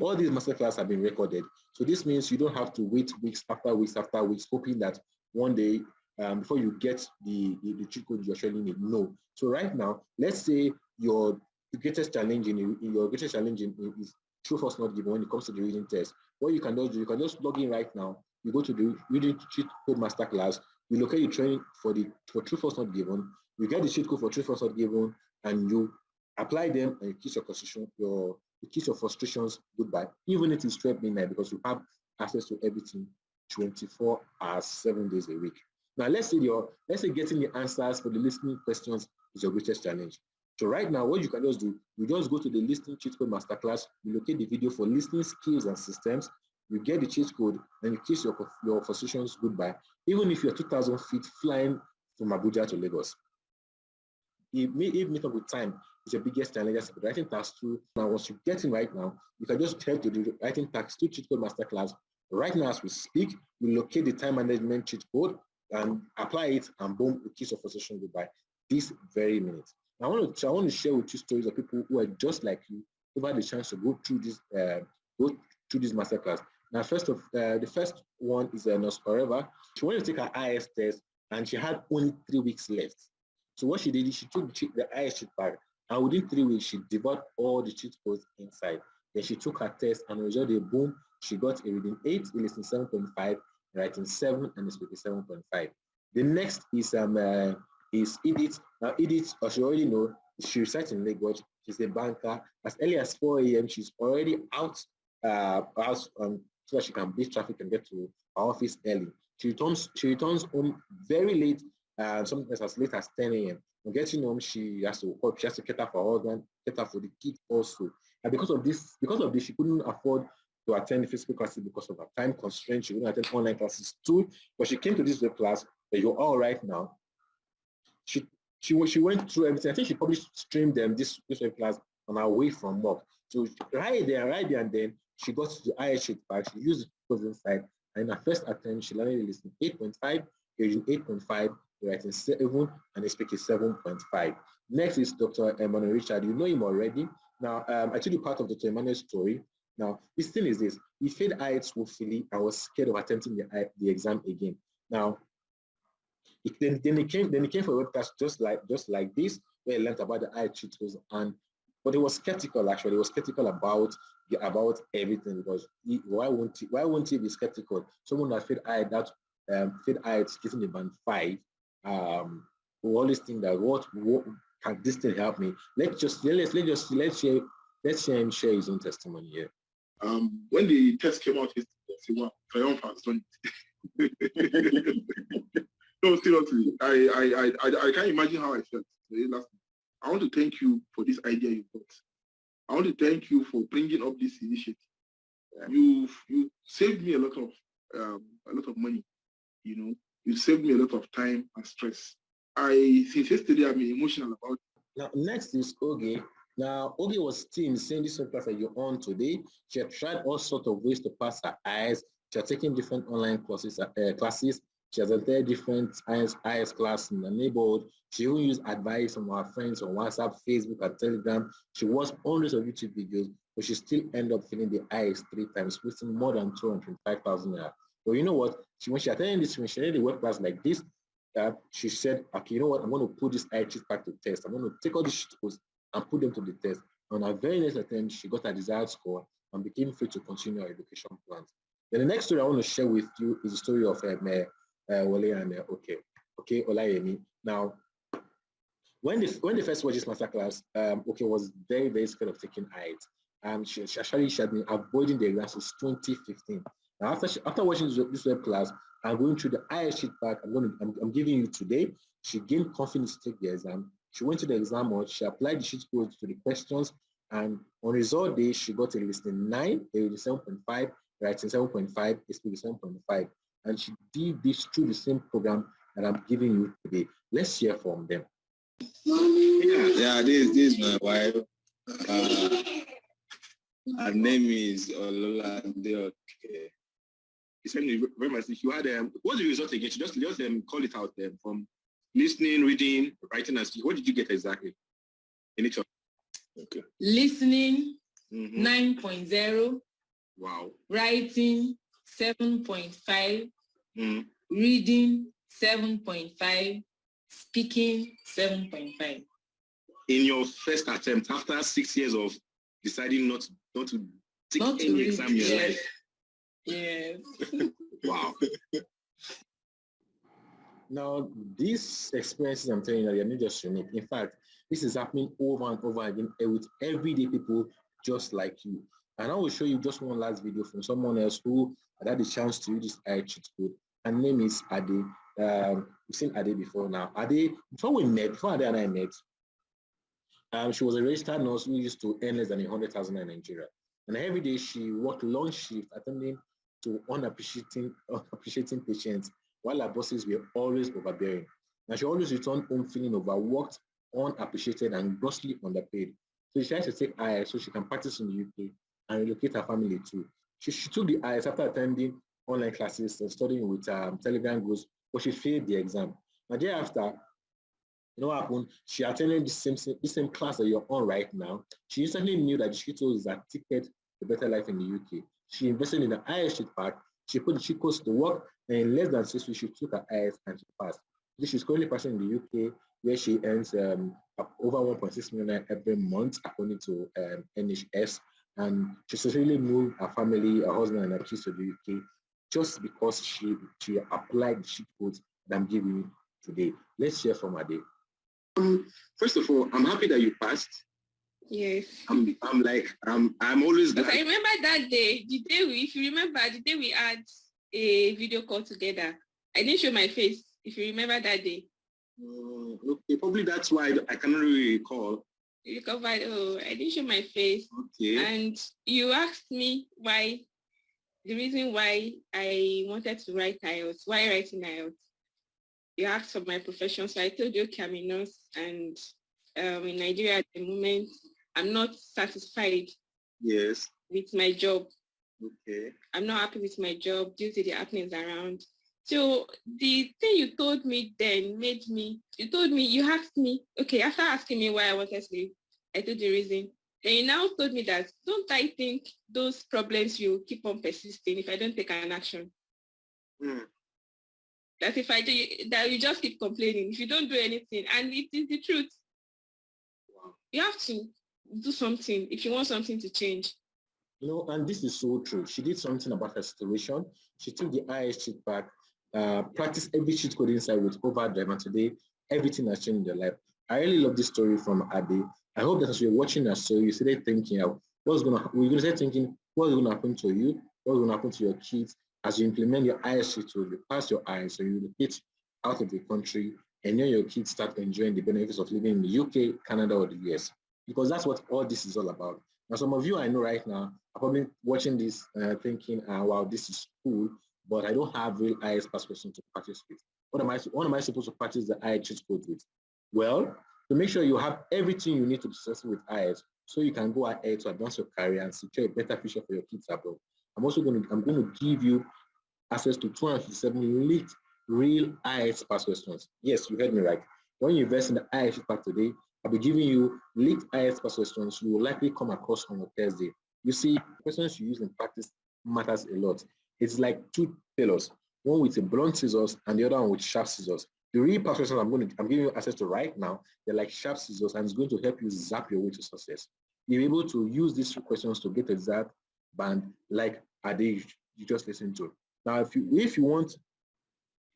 A: all these masterclass have been recorded. So this means you don't have to wait weeks after weeks after weeks, hoping that one day before you get the cheat code you're sharing it. No. So right now, let's say your greatest challenge is true false not given when it comes to the reading test. What you can do, you can just log in right now. You go to the reading cheat code masterclass. You locate your training for true false not given. You get the cheat code for true false not given, and you apply them, and you kiss your frustrations goodbye. Even if it's 12 midnight, because you have access to everything 24 hours, 7 days a week. Now, let's say getting the answers for the listening questions is your greatest challenge. So right now, what you can just do, you just go to the listening cheat code masterclass, you locate the video for listening skills and systems, you get the cheat code, and you kiss your frustrations goodbye, even if you're 2,000 feet flying from Abuja to Lagos. If meet up with time is your biggest challenge, but writing task 2. Now, once you get in right now, you can just head to the writing task 2 cheat code masterclass. Right now, as we speak, you locate the time management cheat code and apply it, and boom, you kiss your frustration goodbye this very minute. I want to share with you stories of people who are just like you, who had the chance to go through this masterclass. Now, the first one is Nurse Forever. She wanted to take her IELTS test, and she had only 3 weeks left. So what she did is she took the IELTS cheat bag, and within 3 weeks, she devoured all the cheat codes inside. Then she took her test, and result, boom, she got a reading 8, a listening 7.5, writing 7, and a speaking 7.5. The next is Edith. Now, Edith, as you already know, she resides in Lagos. She's a banker. As early as 4 a.m., she's already out so that she can beat traffic and get to her office early. She returns home very late, sometimes as late as 10 a.m. On getting home, she has to cater for her husband, cater for the kids also. And because of this, she couldn't afford to attend physical classes because of her time constraints. She wouldn't attend online classes too, but she came to this web class that you're all right now. She went through everything. I think she probably streamed this web class on her way from work. So right there and then she got to the IELTS sheet pack. She used the closing side, and in her first attempt, she landed listening 8.5, reading 8.5, writing 7, and speaking 7.5. Next is Dr. Emmanuel Richard. You know him already. Now, I told you part of Dr. Emmanuel's story. Now, his thing is this: he failed IELTS woefully and was scared of attempting the exam again. Now, then he came for a webcast just like this, where he learned about the IELTS cheat codes, but he was skeptical. Actually, he was skeptical about everything, because why won't he be skeptical? Someone that failed IELTS getting the band 5, who always think that what can this thing help me? Let's hear him share his own testimony here.
B: When the test came out, he said, "Wow, Triumph has done it." No, seriously, I can't imagine how I felt. I want to thank you for this idea you got. I want to thank you for bringing up this initiative. Yeah. You saved me a lot of money. You know, you saved me a lot of time and stress. Since yesterday, I'm emotional about it.
A: Now, next is Oge. Now, Oge was still in the same class that you're on today. She had tried all sorts of ways to pass her IELTS. She had taken different online classes. She has attended different IELTS classes in the neighborhood. She even used advice from her friends on WhatsApp, Facebook, and Telegram. She watched hundreds of YouTube videos, but she still ended up failing the IELTS 3 times, wasting more than 225,000 naira. But you know what? When she attended the web class like this, she said, okay, you know what? I'm going to put this IELTS back to test. I'm going to take all these shit codes and put them to the test. On her very next attempt, she got her desired score and became free to continue her education plans. Then the next story I want to share with you is the story of Wale and okay, Olayemi. Now, when they first watched this masterclass, was very, very scared of taking IELTS. She had been avoiding the exam since 2015. Now, after watching this web class and going through the IELTS sheet pack I'm giving you today, she gained confidence to take the exam. She went to the exam hall, she applied the sheet codes to the questions, and on result day, she got a listening 9, a 7.5, writing 7.5, a speaking 7.5. And she did this through the same program that I'm giving you today. Let's hear from them.
C: Yeah, this is my wife. Her name is Ololade.
A: It's very much. You had what's the result again? Just call it out there from listening, reading, writing, and speaking. What did you get exactly? In each of
D: okay. Listening 9.0.
A: Wow.
D: Writing 7.5. Reading 7.5. Speaking 7.5.
A: In your first attempt, after 6 years of deciding not to take any exam in your life.
D: Yes.
A: Wow. Now, these experiences I'm telling you, they're not just unique. In fact, this is happening over and over again with everyday people just like you. And I will show you just one last video from someone else who had the chance to use this IELTS cheat code. Her name is Ade. We've seen Ade before now. Ade, before Ade and I met, she was a registered nurse who used to earn less than 100,000 in Nigeria. And every day she worked long shift, attending to unappreciating patients, while her bosses were always overbearing. And she always returned home feeling overworked, unappreciated, and grossly underpaid. So she tried to take IELTS so she can practice in the UK and relocate her family too. She took the IELTS after attending online classes and studying with Telegram groups, but she failed the exam. And thereafter, you know what happened? She attended the same class that you're on right now. She instantly knew that the cheat code is a ticket to better life in the UK. She invested in the IELTS sheet pack. She put the cheat codes to work, and in less than 6 weeks, she took her IELTS and she passed. She's currently passing in the UK, where she earns over 1.6 million every month, according to NHS. And she successfully moved her family, her husband, and her kids to the UK just because she applied the cheat codes that I'm giving you today. Let's hear from Ade. First of all, I'm happy that you passed.
D: Yes.
A: I'm always glad.
D: I remember that day, if you remember, the day we had a video call together. I didn't show my face, if you remember that day.
A: Okay, probably that's why I cannot really recall.
D: You covered, I didn't show my face.
A: Okay.
D: And you asked me why the reason why I wanted to write IELTS, why writing IELTS. You asked for my profession, so I told you, okay, I'm a nurse, and in Nigeria at the moment, I'm not satisfied
C: Yes.
D: with my job.
C: Okay.
D: I'm not happy with my job due to the happenings around. So the thing you told me then you asked me, okay, after asking me why I wanted to leave, I told you the reason. Then you now told me that, don't I think those problems will keep on persisting if I don't take an action? That if I do, that you just keep complaining, if you don't do anything, and it is the truth.
A: Wow.
D: You have to do something if you want something to change.
A: You know, and this is so true. She did something about her situation. She took the IS sheet back, practiced every cheat code inside with Overdrive, and today everything has changed in their life. I really love this story from Ade. I hope that as you're watching her story, you started thinking, we're gonna start thinking, what's gonna happen to you, what's gonna happen to your kids as you implement your IS cheat code, you pass your IS, so you relocate out of the country, and then your kids start enjoying the benefits of living in the UK, Canada, or the US. Because that's what all this is all about. Now, some of you I know right now are probably watching this thinking, wow, this is cool, but I don't have real IS pass question to practice with. What am I supposed to practice the IS cheat code with? Well, to make sure you have everything you need to be successful with IS, so you can go ahead to advance your career and secure a better future for your kids abroad. I'm going to give you access to 257 leaked real IELTS pass questions. Yes, you heard me right. When you invest in the IELTS pack today, I'll be giving you leaked IELTS pass questions you will likely come across on your Thursday. You see, questions you use in practice matters a lot. It's like two tailors, one with a blunt scissors and the other one with sharp scissors. The real pass questions I'm giving you access to right now, they're like sharp scissors, and it's going to help you zap your way to success. You're able to use these questions to get a zap band like Ade you just listened to. Now, if you want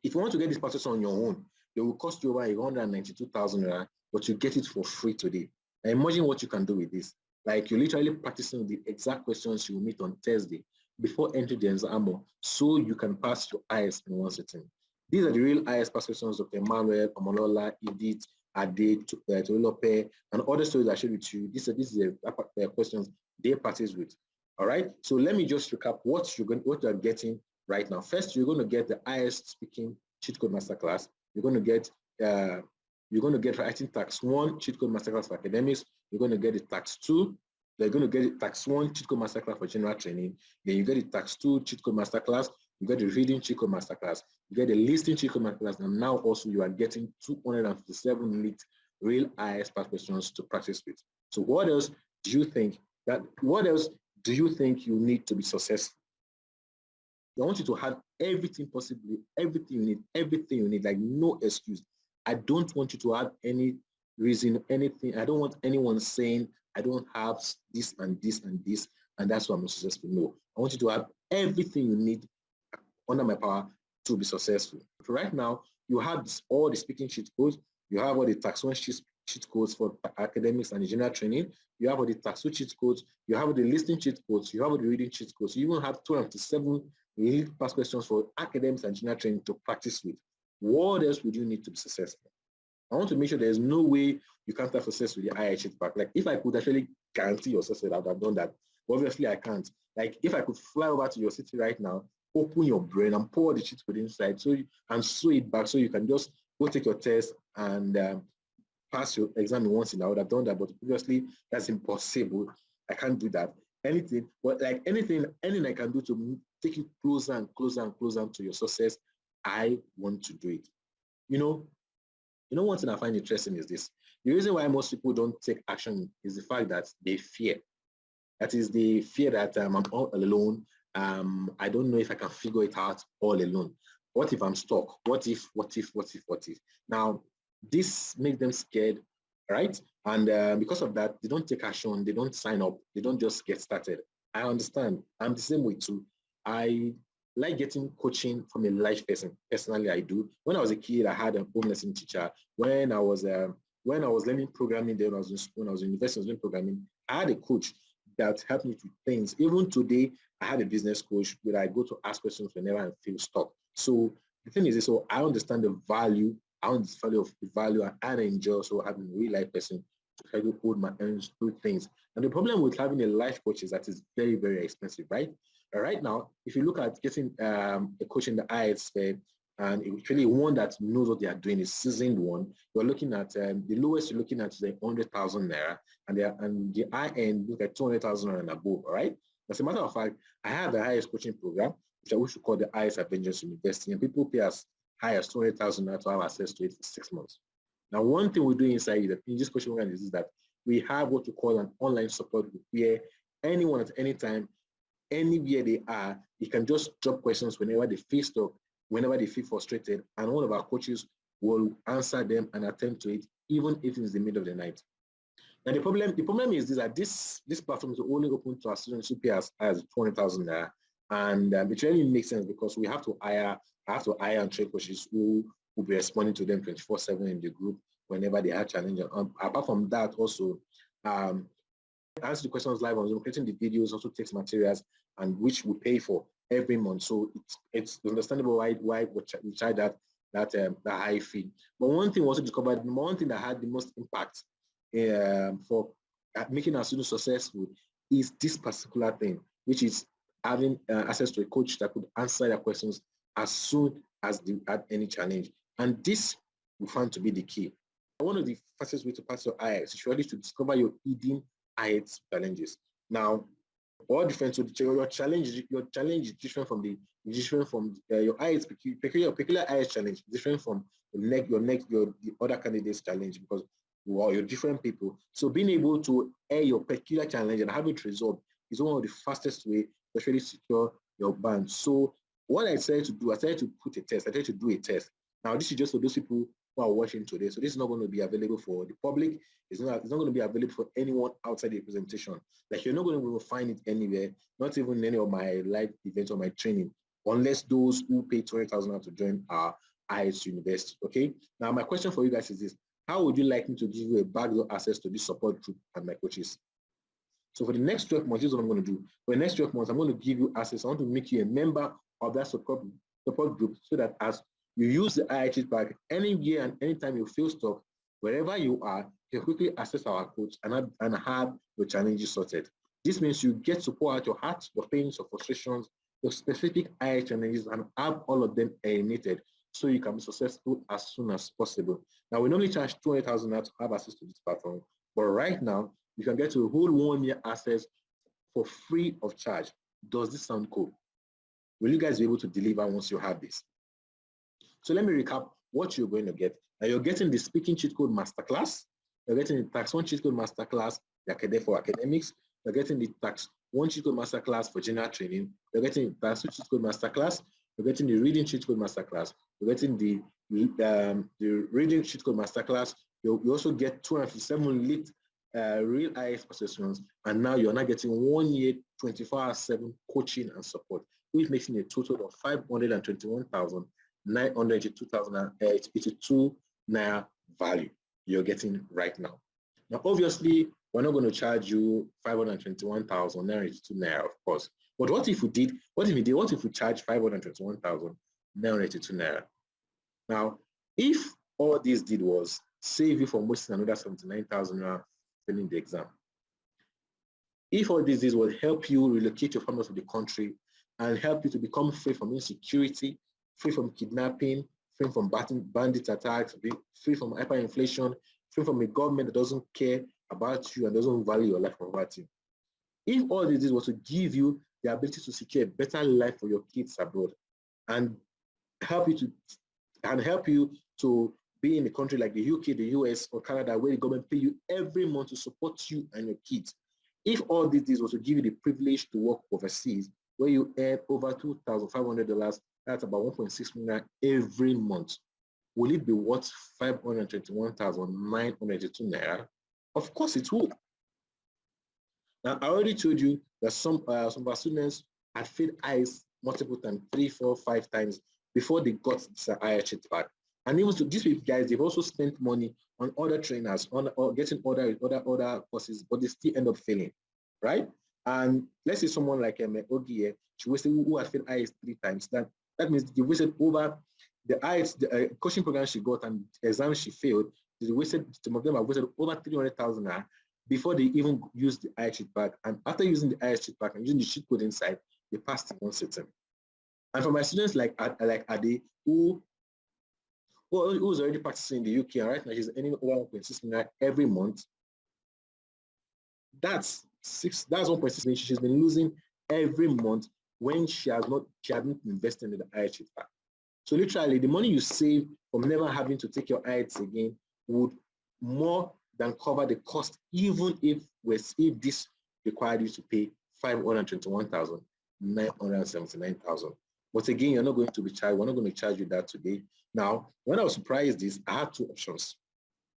A: to get this process on your own, it will cost you over 192,000 naira, but you get it for free today. Now, imagine what you can do with this. Like you're literally practicing the exact questions you will meet on Thursday before entering the exam, so you can pass your IS in one sitting. These are the real IS pass questions of Emmanuel, Omolola, Edith, Ade, Tolulope, and other stories I shared with you. These are the questions they practice with. All right. So let me just recap what you're getting right now. First, you're going to get the IS speaking cheat code masterclass. You're going to get writing tax 1 cheat code masterclass for academics. You're going to get the tax 2. You're going to get the tax 1 cheat code masterclass for general training. Then you get the tax 2 cheat code masterclass. You get the reading cheat code masterclass. You get the listening cheat code masterclass. And now also you are getting 257 leaked real IS pass questions to practice with. So what else do you think you need to be successful? I want you to have everything you need, like no excuse. I don't want you to have any reason, anything. I don't want anyone saying, I don't have this and this and this, and that's why I'm not successful. No, I want you to have everything you need under my power to be successful. For right now, you have all the speaking cheat codes, you have all the tax 1 cheat codes for academics and general training, you have all the tax 2 cheat codes, you have the listening cheat codes, you have all the reading cheat codes, you even have 207 lead past questions for academics and general training to practice with. What else would you need to be successful? I want to make sure there's no way you can't have success with the IELTS cheat pack. Like if I could actually guarantee your success, I would have done that. Obviously, I can't. Like if I could fly over to your city right now, open your brain and pour the cheat code inside and sew it back so you can just go take your test and pass your exam once in, I would have done that. But obviously, that's impossible. I can't do that. Anything I can do to take you closer and closer and closer to your success, I want to do it. You know one thing I find interesting is this. The reason why most people don't take action is the fact that they fear. That is, they fear that I'm all alone. I don't know if I can figure it out all alone. What if I'm stuck? What if? Now, this makes them scared, right? And because of that, they don't take action. They don't sign up. They don't just get started. I understand. I'm the same way too. I like getting coaching from a live person. Personally, I do. When I was a kid, I had a home lesson teacher. When I was learning programming, when I was in university, I was learning programming. I had a coach that helped me with things. Even today, I had a business coach where I go to ask questions whenever I feel stuck. So the thing is, so I understand the value. I understand the value, and I enjoy also having a real life person to try to hold my hands through things. And the problem with having a life coach is that it's very, very expensive, right? Right now, if you look at getting a coach in the IELTS sphere, and it's really one that knows what they are doing, is seasoned one, you're looking at the lowest you're looking at is 100,000 naira, and the high end look at 200,000 and above, all right? As a matter of fact, I have the highest coaching program, which I wish to call the IELTS Avengers University, and people pay as high as 200,000 to have access to it for 6 months. Now, one thing we do inside in this coaching program is that we have what we call an online support group where anyone at any time, anywhere they are, you can just drop questions whenever they feel stuck, whenever they feel frustrated, and one of our coaches will answer them and attend to it, even if it's the middle of the night. Now, the problem is that this platform is only open to our students who pay as 200,000 naira, and it really makes sense because we have to hire and train coaches who will be responding to them 24/7 in the group whenever they have challenges. Apart from that, also answer the questions live on Zoom, creating the videos also takes materials, and which we pay for every month. So it's understandable why we charge that high fee. But one thing we also discovered, one thing that had the most impact for making our students successful is this particular thing, which is having access to a coach that could answer their questions as soon as they had any challenge. And this we found to be the key. One of the fastest ways to pass your IELTS is really to discover your hidden IELTS challenges. Now, all different. So your challenge is different from your IELTS peculiar IELTS challenge, different from the other candidates' challenge, because you're different people. So being able to air your peculiar challenge and have it resolved is one of the fastest way to really secure your band. So what I decided to do, I decided to put a test. I decided to do a test. Now, this is just for those people who are watching today. So this is not going to be available for the public. It's not going to be available for anyone outside the presentation. Like, you're not going to find it anywhere, not even in any of my live events or my training, unless those who pay 20,000 to join our IELTS University. Okay. Now, my question for you guys is this: how would you like me to give you a backdoor access to this support group and my coaches? So for the next 12 months, this is what I'm going to do. For the next 12 months, I'm going to give you access. I want to make you a member of that support group, so that as you use the IELTS pack any year and anytime you feel stuck, wherever you are, you can quickly access our coach and have your challenges sorted. This means you get to pour out your heart, your pains, your frustrations, your specific IELTS challenges, and have all of them eliminated so you can be successful as soon as possible. Now, we normally charge 200,000 to have access to this platform, but right now, you can get to a whole 1 year access for free of charge. Does this sound cool? Will you guys be able to deliver once you have this? So let me recap what you're going to get. Now, you're getting the Speaking Cheat Code Masterclass. You're getting the Tax 1 Cheat Code Masterclass for academics. You're getting the Tax 1 Cheat Code Masterclass for general training. You're getting the Tax 2 Cheat Code Masterclass. You're getting the Reading Cheat Code Masterclass. You're getting the Reading Cheat Code Masterclass. You also get 257 lit real IELTS assessments, and now you're not getting 1 year 24/7 coaching and support, which makes it a total of 521,982 naira value you're getting right now. Now, obviously, we're not going to charge you 521,982 naira, of course. But what if we charge 521,982 naira? Now, if all this did was save you from wasting another 79,000 naira failing the exam, if all this will help you relocate your family to the country and help you to become free from insecurity, free from kidnapping, free from bandit attacks, free from hyperinflation, free from a government that doesn't care about you and doesn't value your life over you. If all this was to give you the ability to secure a better life for your kids abroad and help you to be in a country like the UK, the US, or Canada, where the government pay you every month to support you and your kids. If all this was to give you the privilege to work overseas, where you earn over $2,500, that's about 1.6 million every month, will it be worth 521,982 naira? Of course it will. Now, I already told you that some of our students had failed IELTS multiple times, 3, 4, 5 times before they got this IELTS back. And even to these guys, they've also spent money on other trainers, or getting other courses, but they still end up failing, right? And let's say someone like Ogie, who has failed IELTS 3 times. That means they wasted over the IELTS, the coaching program she got and the exam she failed. Some of them have wasted over 300,000 before they even use the IELTS sheet pack. And after using the IELTS sheet pack and using the cheat code inside, they passed in one sitting. And for my students like Ade, who's already practicing in the UK, and right now she's earning over 1.6 million every month. That's 1.6 million she's been losing every month when she hadn't invested in the IELTS sheet pack. So literally, the money you save from never having to take your IELTS again would more than cover the cost, even if this required you to pay 521,979,000. But again, you're not going to be charged. We're not going to charge you that today. Now, when I was surprised this, I had two options.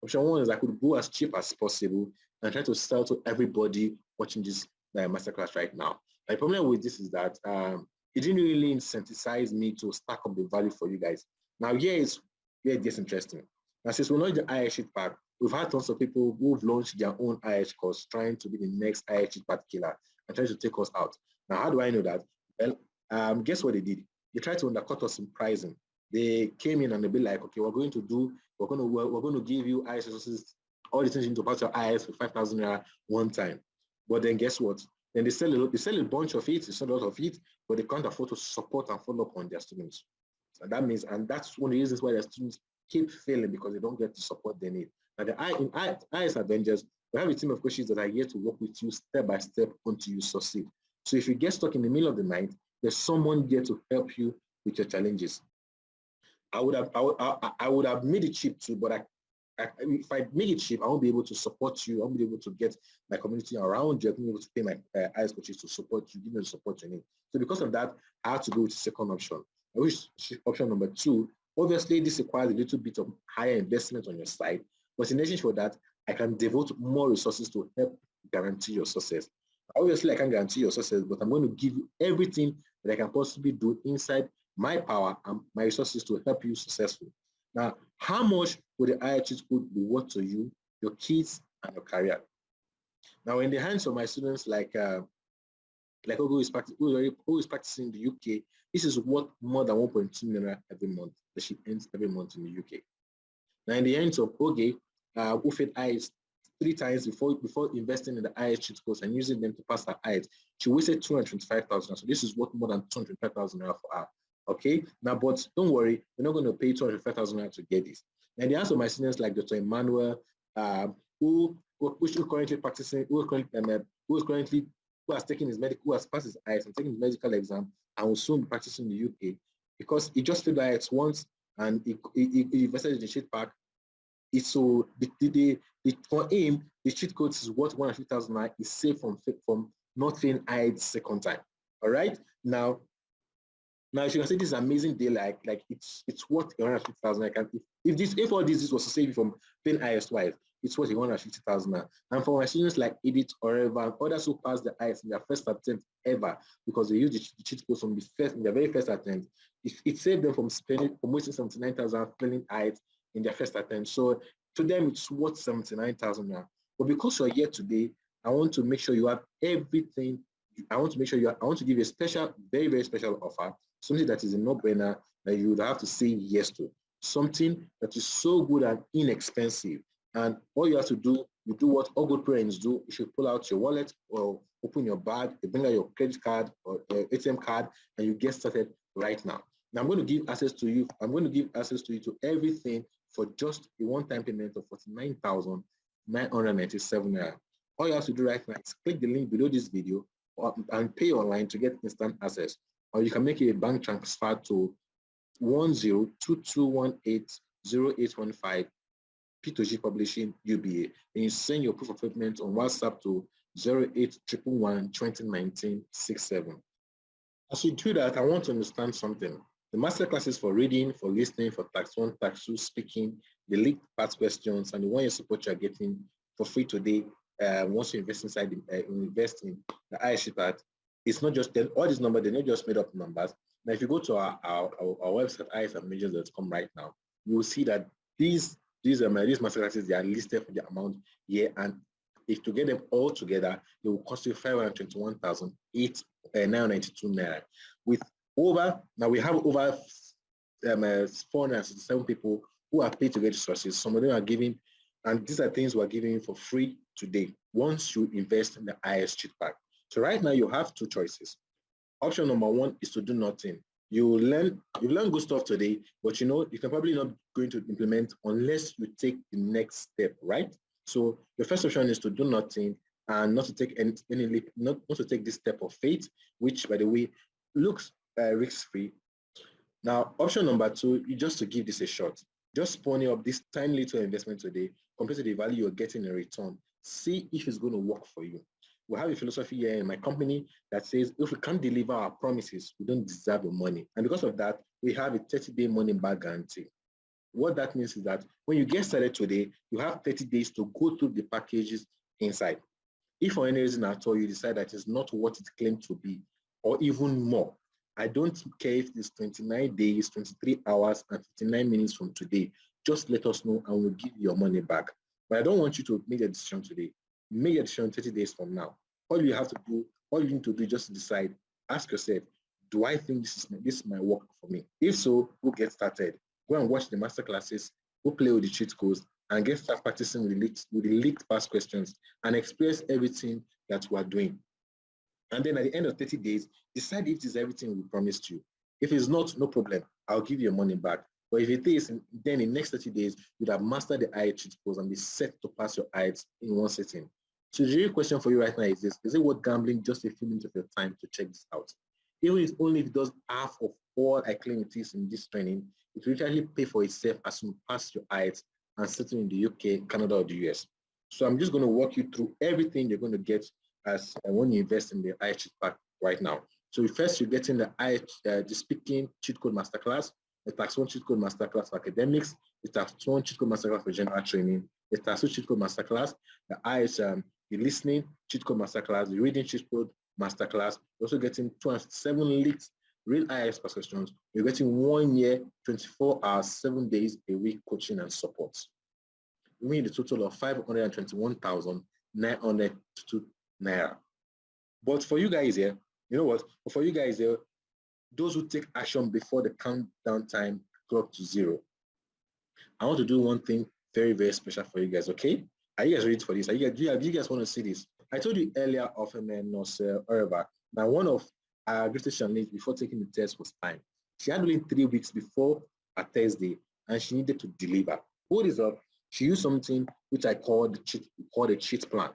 A: Option one is I could go as cheap as possible and try to sell to everybody watching this masterclass right now. My problem with this is that it didn't really incentivize me to stack up the value for you guys. Now, here it gets interesting. Now, since we launched the IELTS sheet pack, we've had tons of people who've launched their own IELTS course trying to be the next IELTS sheet pack killer and trying to take us out. Now, how do I know that? Well, guess what they did? They tried to undercut us in pricing. They came in and they'll be like, okay, we're going to give you IELTS resources, all the things you need to pass your IELTS for 5,000 naira one time. But then guess what? Then they sell a bunch of it, they sell a lot of it, but they can't afford to support and follow up on their students. So that means, and that's one of the reasons why their students keep failing, because they don't get the support they need. Now, in IELTS Avengers, we have a team of coaches that are here to work with you step by step until you succeed. So if you get stuck in the middle of the night, there's someone here to help you with your challenges. I would have made it cheap too, but if I make it cheap, I won't be able to support you. I won't be able to get my community around you. I won't be able to pay my IELTS coaches to support you, give me the support you need. So because of that, I had to go with the second option. Which option number two, obviously this requires a little bit of higher investment on your side, but in exchange for that, I can devote more resources to help guarantee your success. Obviously, I can't guarantee your success, but I'm going to give you everything that I can possibly do inside my power and my resources to help you successful. Now, how much would the IELTS cheat code be worth to you, your kids, and your career? Now, in the hands of my students like who is practicing in the UK, this is worth more than 1.2 million every month that she earns every month in the UK. Now, in the hands of Oge, who failed IELTS 3 times before investing in the IELTS cheat codes and using them to pass her IELTS, she wasted 225,000. So this is worth more than 225,000 naira for her. Okay, now, but don't worry, we're not going to pay 225,000 naira to get this. And the answer of my students like Dr. Emmanuel, who is currently practicing, who has taken his medical, who has passed his IELTS and taken his medical exam, and will soon be practicing in the UK because he just failed IELTS once and he invested in the cheat pack. So for him, the cheat code is worth 150,000 naira. Is safe from not failing IELTS second time. All right, now as you can see, this is an amazing deal. Like it's worth 150,000. If all this was to save you from paying IELTS twice, it's worth 150,000. And for my students like Edith or Eva and others who passed the IELTS in their first attempt ever because they used the cheat code from their very first attempt, it saved them from wasting 79,000 failing IELTS in their first attempt. So to them, it's worth 79,000 now. But because you're here today, I want to make sure you have everything. I want to give you a special, very, very special offer, something that is a no-brainer that you would have to say yes to, something that is so good and inexpensive. And all you have to do, you do what all good parents do. You should pull out your wallet or open your bag, you bring out your credit card or ATM card, and you get started right now. Now I'm going to give access to you. I'm going to give access to you to everything for just a one-time payment of 49,997 naira. All you have to do right now is click the link below this video and pay online to get instant access. Or you can make a bank transfer to 1022180815 P2G Publishing UBA. And you send your proof of payment on WhatsApp to 08111201967. As you do that, I want to understand something. The masterclasses for reading, for listening, for tax 1, tax 2, speaking, the leaked past questions, and the 1 year support you're getting for free today, once you invest invest in the IELTS sheet pack, it's not just all these numbers, they're not just made up numbers. Now, if you go to our website, ieltsandmajors.com right now, you will see that these masterclasses, they are listed for the amount here, and if to get them all together, they will cost you 521,992 naira. Now we have over 467 people who are paid to get resources. Some of them are giving And these are things we're giving you for free today once you invest in the IELTS cheat pack. So right now you have two choices. Option number one is to do nothing. You learn good stuff today, but you're probably not going to implement unless you take the next step, right? So your first option is to do nothing and not to take any leap, not to take this step of faith, which by the way looks risk-free. Now, option number two, you just to give this a shot. Just pony up this tiny little investment today compared to the value you're getting in return. See if it's going to work for you. We have a philosophy here in my company that says if we can't deliver our promises, we don't deserve the money. And because of that, we have a 30-day money back guarantee. What that means is that when you get started today, you have 30 days to go through the packages inside. If for any reason at all you decide that it's not what it claimed to be, or even more, I don't care if it's 29 days, 23 hours, and 59 minutes from today. Just let us know and we'll give you your money back. But I don't want you to make a decision today. Make a decision 30 days from now. All you need to do is just decide, ask yourself, do I think this might work for me? If so, we'll get started. Go and watch the master classes, go play with the cheat codes, and start practicing with the leaked past questions and experience everything that we are doing. And then at the end of 30 days, decide if it is everything we promised you. If it's not, no problem. I'll give you your money back. But if it is, then in the next 30 days, you'd have mastered the IELTS cheat codes and be set to pass your IELTS in one sitting. So the real question for you right now is this: is it worth gambling just a few minutes of your time to check this out? Even if only if it does half of all I claim it is in this training, it will literally pay for itself as you pass your IELTS and settle in the UK, Canada, or the US. So I'm just going to walk you through everything you're going to get as when you invest in the IELTS cheat pack right now. So first, you're getting the IELTS, the speaking cheat code masterclass, the tax 1 cheat code masterclass for academics, the tax 1 cheat code masterclass for general training, the tax 2 cheat code masterclass, the IELTS, the listening cheat code masterclass, the reading cheat code masterclass. You're also getting 207 leaked real IELTS past questions. You're getting 1 year, 24 hours, 7 days a week coaching and support. We mean the total of 521,902 naira. But for you guys here, you know what? For you guys here, those who take action before the countdown time clock to 0, I want to do one thing very, very special for you guys, okay? Are you guys ready for this? Do you guys want to see this? I told you earlier of Nurse Oliver. Now, one of our greatest challenges before taking the test was time. She had only 3 weeks before a Thursday, and she needed to deliver. Hold this up. She used something which I call the cheat plan.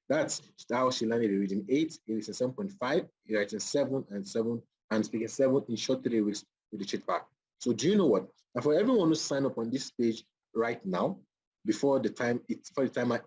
A: That's how she landed the reading 8, it is a 7.5, writing 7 and 7, and speaking 7 in short 3 weeks with the cheat pack. So do you know what? And for everyone who sign up on this page right now, before the timer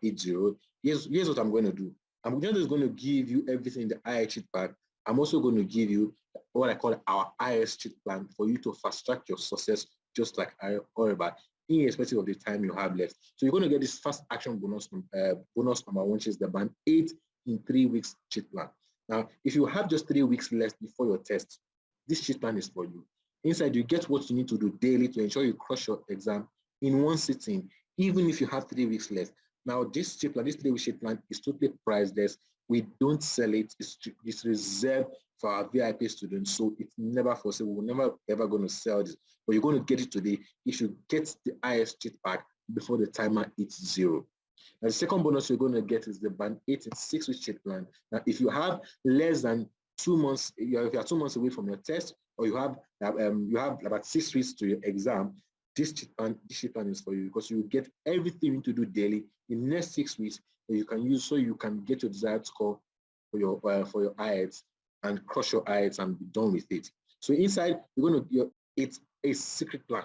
A: 80, here's what I'm going to do. I'm just going to give you everything in the IELTS cheat pack. I'm also going to give you what I call our IELTS cheat plan for you to fast track your success, just like Oliver, irrespective of the time you have left. So you're going to get this fast action bonus number 1, which is the band 8 in 3 weeks cheat plan. Now, if you have just 3 weeks left before your test, this cheat plan is for you. Inside, you get what you need to do daily to ensure you crush your exam in one sitting, even if you have 3 weeks left. Now, this cheat plan, this 3-week cheat plan is totally priceless. We don't sell it. It's reserved for our VIP students, so it's never for sale. We're never ever going to sell this, but you're going to get it today if you get the IELTS cheat pack before the timer hits 0. Now, the second bonus you're going to get is the band 8 and 6-week cheat plan. Now, if you have less than 2 months, if you are 2 months away from your test, or you have about 6 weeks to your exam, this cheat plan is for you, because you will get everything you need to do daily in the next 6 weeks that you can use so you can get your desired score for your IELTS and crush your IELTS and be done with it. So inside, it's a secret plan,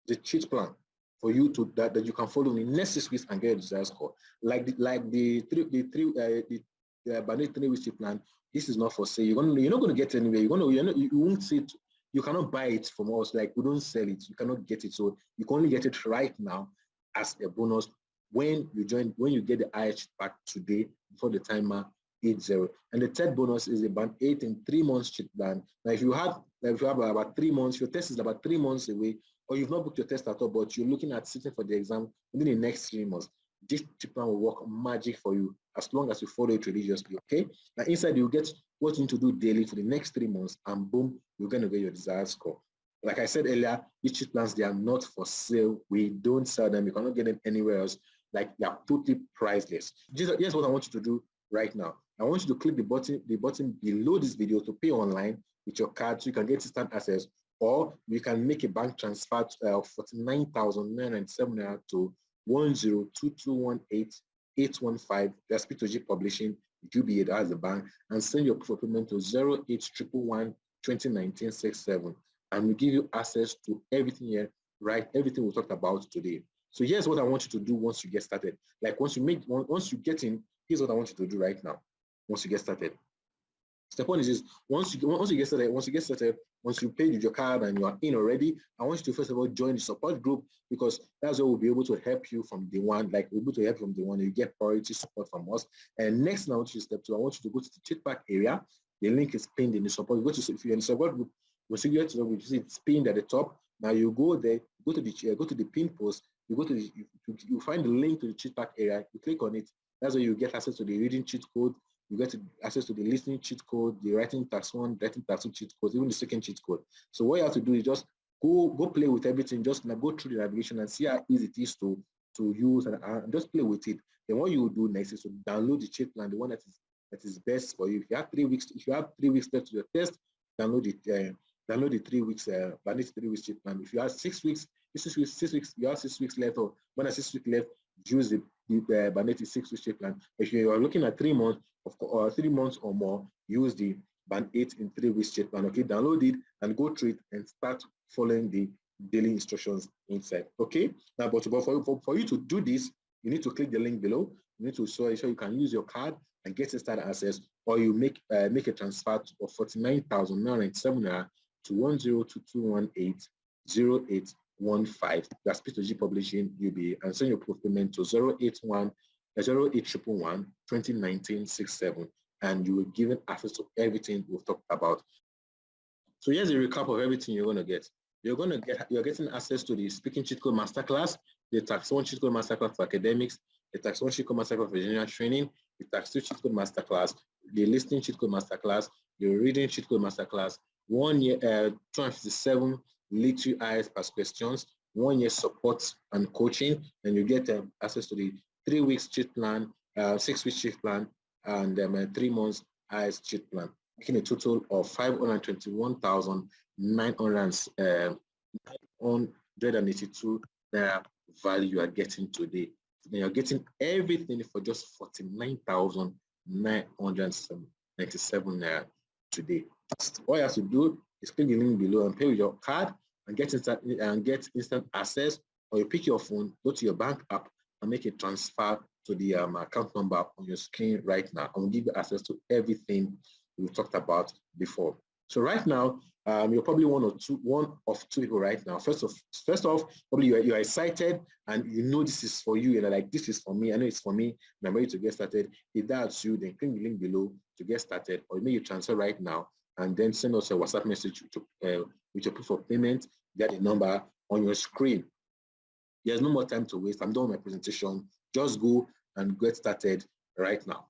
A: the cheat plan for you to that you can follow in the next 6 weeks and get a desired score. Like the 3-week cheat plan. This is not for sale. You're not going to get anywhere. You won't see it. You cannot buy it from us. Like, we don't sell it. You cannot get it. So you can only get it right now as a bonus when you get the IELTS pack today before the timer 80. And the third bonus is a band 8 in 3 months cheat plan. Now, if you have about 3 months, your test is about 3 months away, or you've not booked your test at all, but you're looking at sitting for the exam within the next 3 months, this cheat plan will work magic for you as long as you follow it religiously, okay? Now, inside, you'll get what you need to do daily for the next 3 months, and boom, you're going to get your desired score. Like I said earlier, these cheat plans, they are not for sale. We don't sell them. You cannot get them anywhere else. like they are totally priceless. Here's what I want you to do right now. I want you to click the button below this video to pay online with your card so you can get instant access, or you can make a bank transfer of 49,907 naira to 102218 That's P2G Publishing, UBA, that's the bank, and send your proof of payment to 0811 201967, and we give you access to everything here, right? Everything we talked about today. So here's what I want you to do once you get started. Like once you get in, here's what I want you to do right now. Once you get started. Step one is this: once you get started, once you paid with your card and you are in already, I want you to first of all join the support group, because that's where we'll be able to help you from day one. Like we'll be able to help you from day one. You get priority support from us. And next, now, step two, I want you to go to the chat pack area. The link is pinned in the support. If you're in the support group, once you get to the, see it's pinned at the top. Now you go there, go to the pin post. You go to you find the link to the cheat pack area. You click on it. That's where you get access to the reading cheat code. You get access to the listening cheat code, the writing tax 1, writing tax 2 cheat codes, even the second cheat code. So what you have to do is just go play with everything. Just go through the navigation and see how easy it is to use, and just play with it. Then what you will do next is to download the cheat plan, the one that is best for you. If you have 3 weeks, left to your test, download it. Download the 3 weeks, manage 3 weeks cheat plan. If you have 6 weeks, you have 6 weeks left, or more than 6 weeks left, use the Band 6 weeks cheat plan. If you are looking at 3 months, or 3 months or more, use the Band 8 in 3 weeks cheat plan. Okay, download it and go through it and start following the daily instructions inside. Okay, now but for you to do this, you need to click the link below. You need to show you can use your card and get instant access, or you make a transfer of 49,907 naira to 1022180815. That's P2G Publishing UBA, and send your proof payment to 0811 201967, and you will be given access to everything we've talked about. So here's a recap of everything you're going to get. You're getting access to the Speaking Cheat Code Masterclass, the Tax 1 Cheat Code Masterclass for academics, the Tax 1 Cheat Code Masterclass for general training, the Tax 2 Cheat Code Masterclass, the Listening Cheat Code Masterclass, the Reading Cheat Code Masterclass, 1 year 257 literary IELTS past questions, 1 year support and coaching, and you get access to the 3 weeks cheat plan, 6 weeks cheat plan, and 3 months IELTS cheat plan, making a total of 521,982 naira value you are getting today. Then you're getting everything for just 49,997 naira today. All you have to do is click the link below and pay with your card and get instant access, or you pick your phone, go to your bank app and make a transfer to the account number on your screen right now, and we'll give you access to everything we talked about before. So right now, you're probably one of two people right now. First off, probably you are excited and you know this is for you, and like, this is for me. I know it's for me, and I'm ready to get started. If that's you, then click the link below to get started, or make a transfer right now, and then send us a WhatsApp message with your proof of payment. Get the number on your screen. There's no more time to waste. I'm done with my presentation. Just go and get started right now.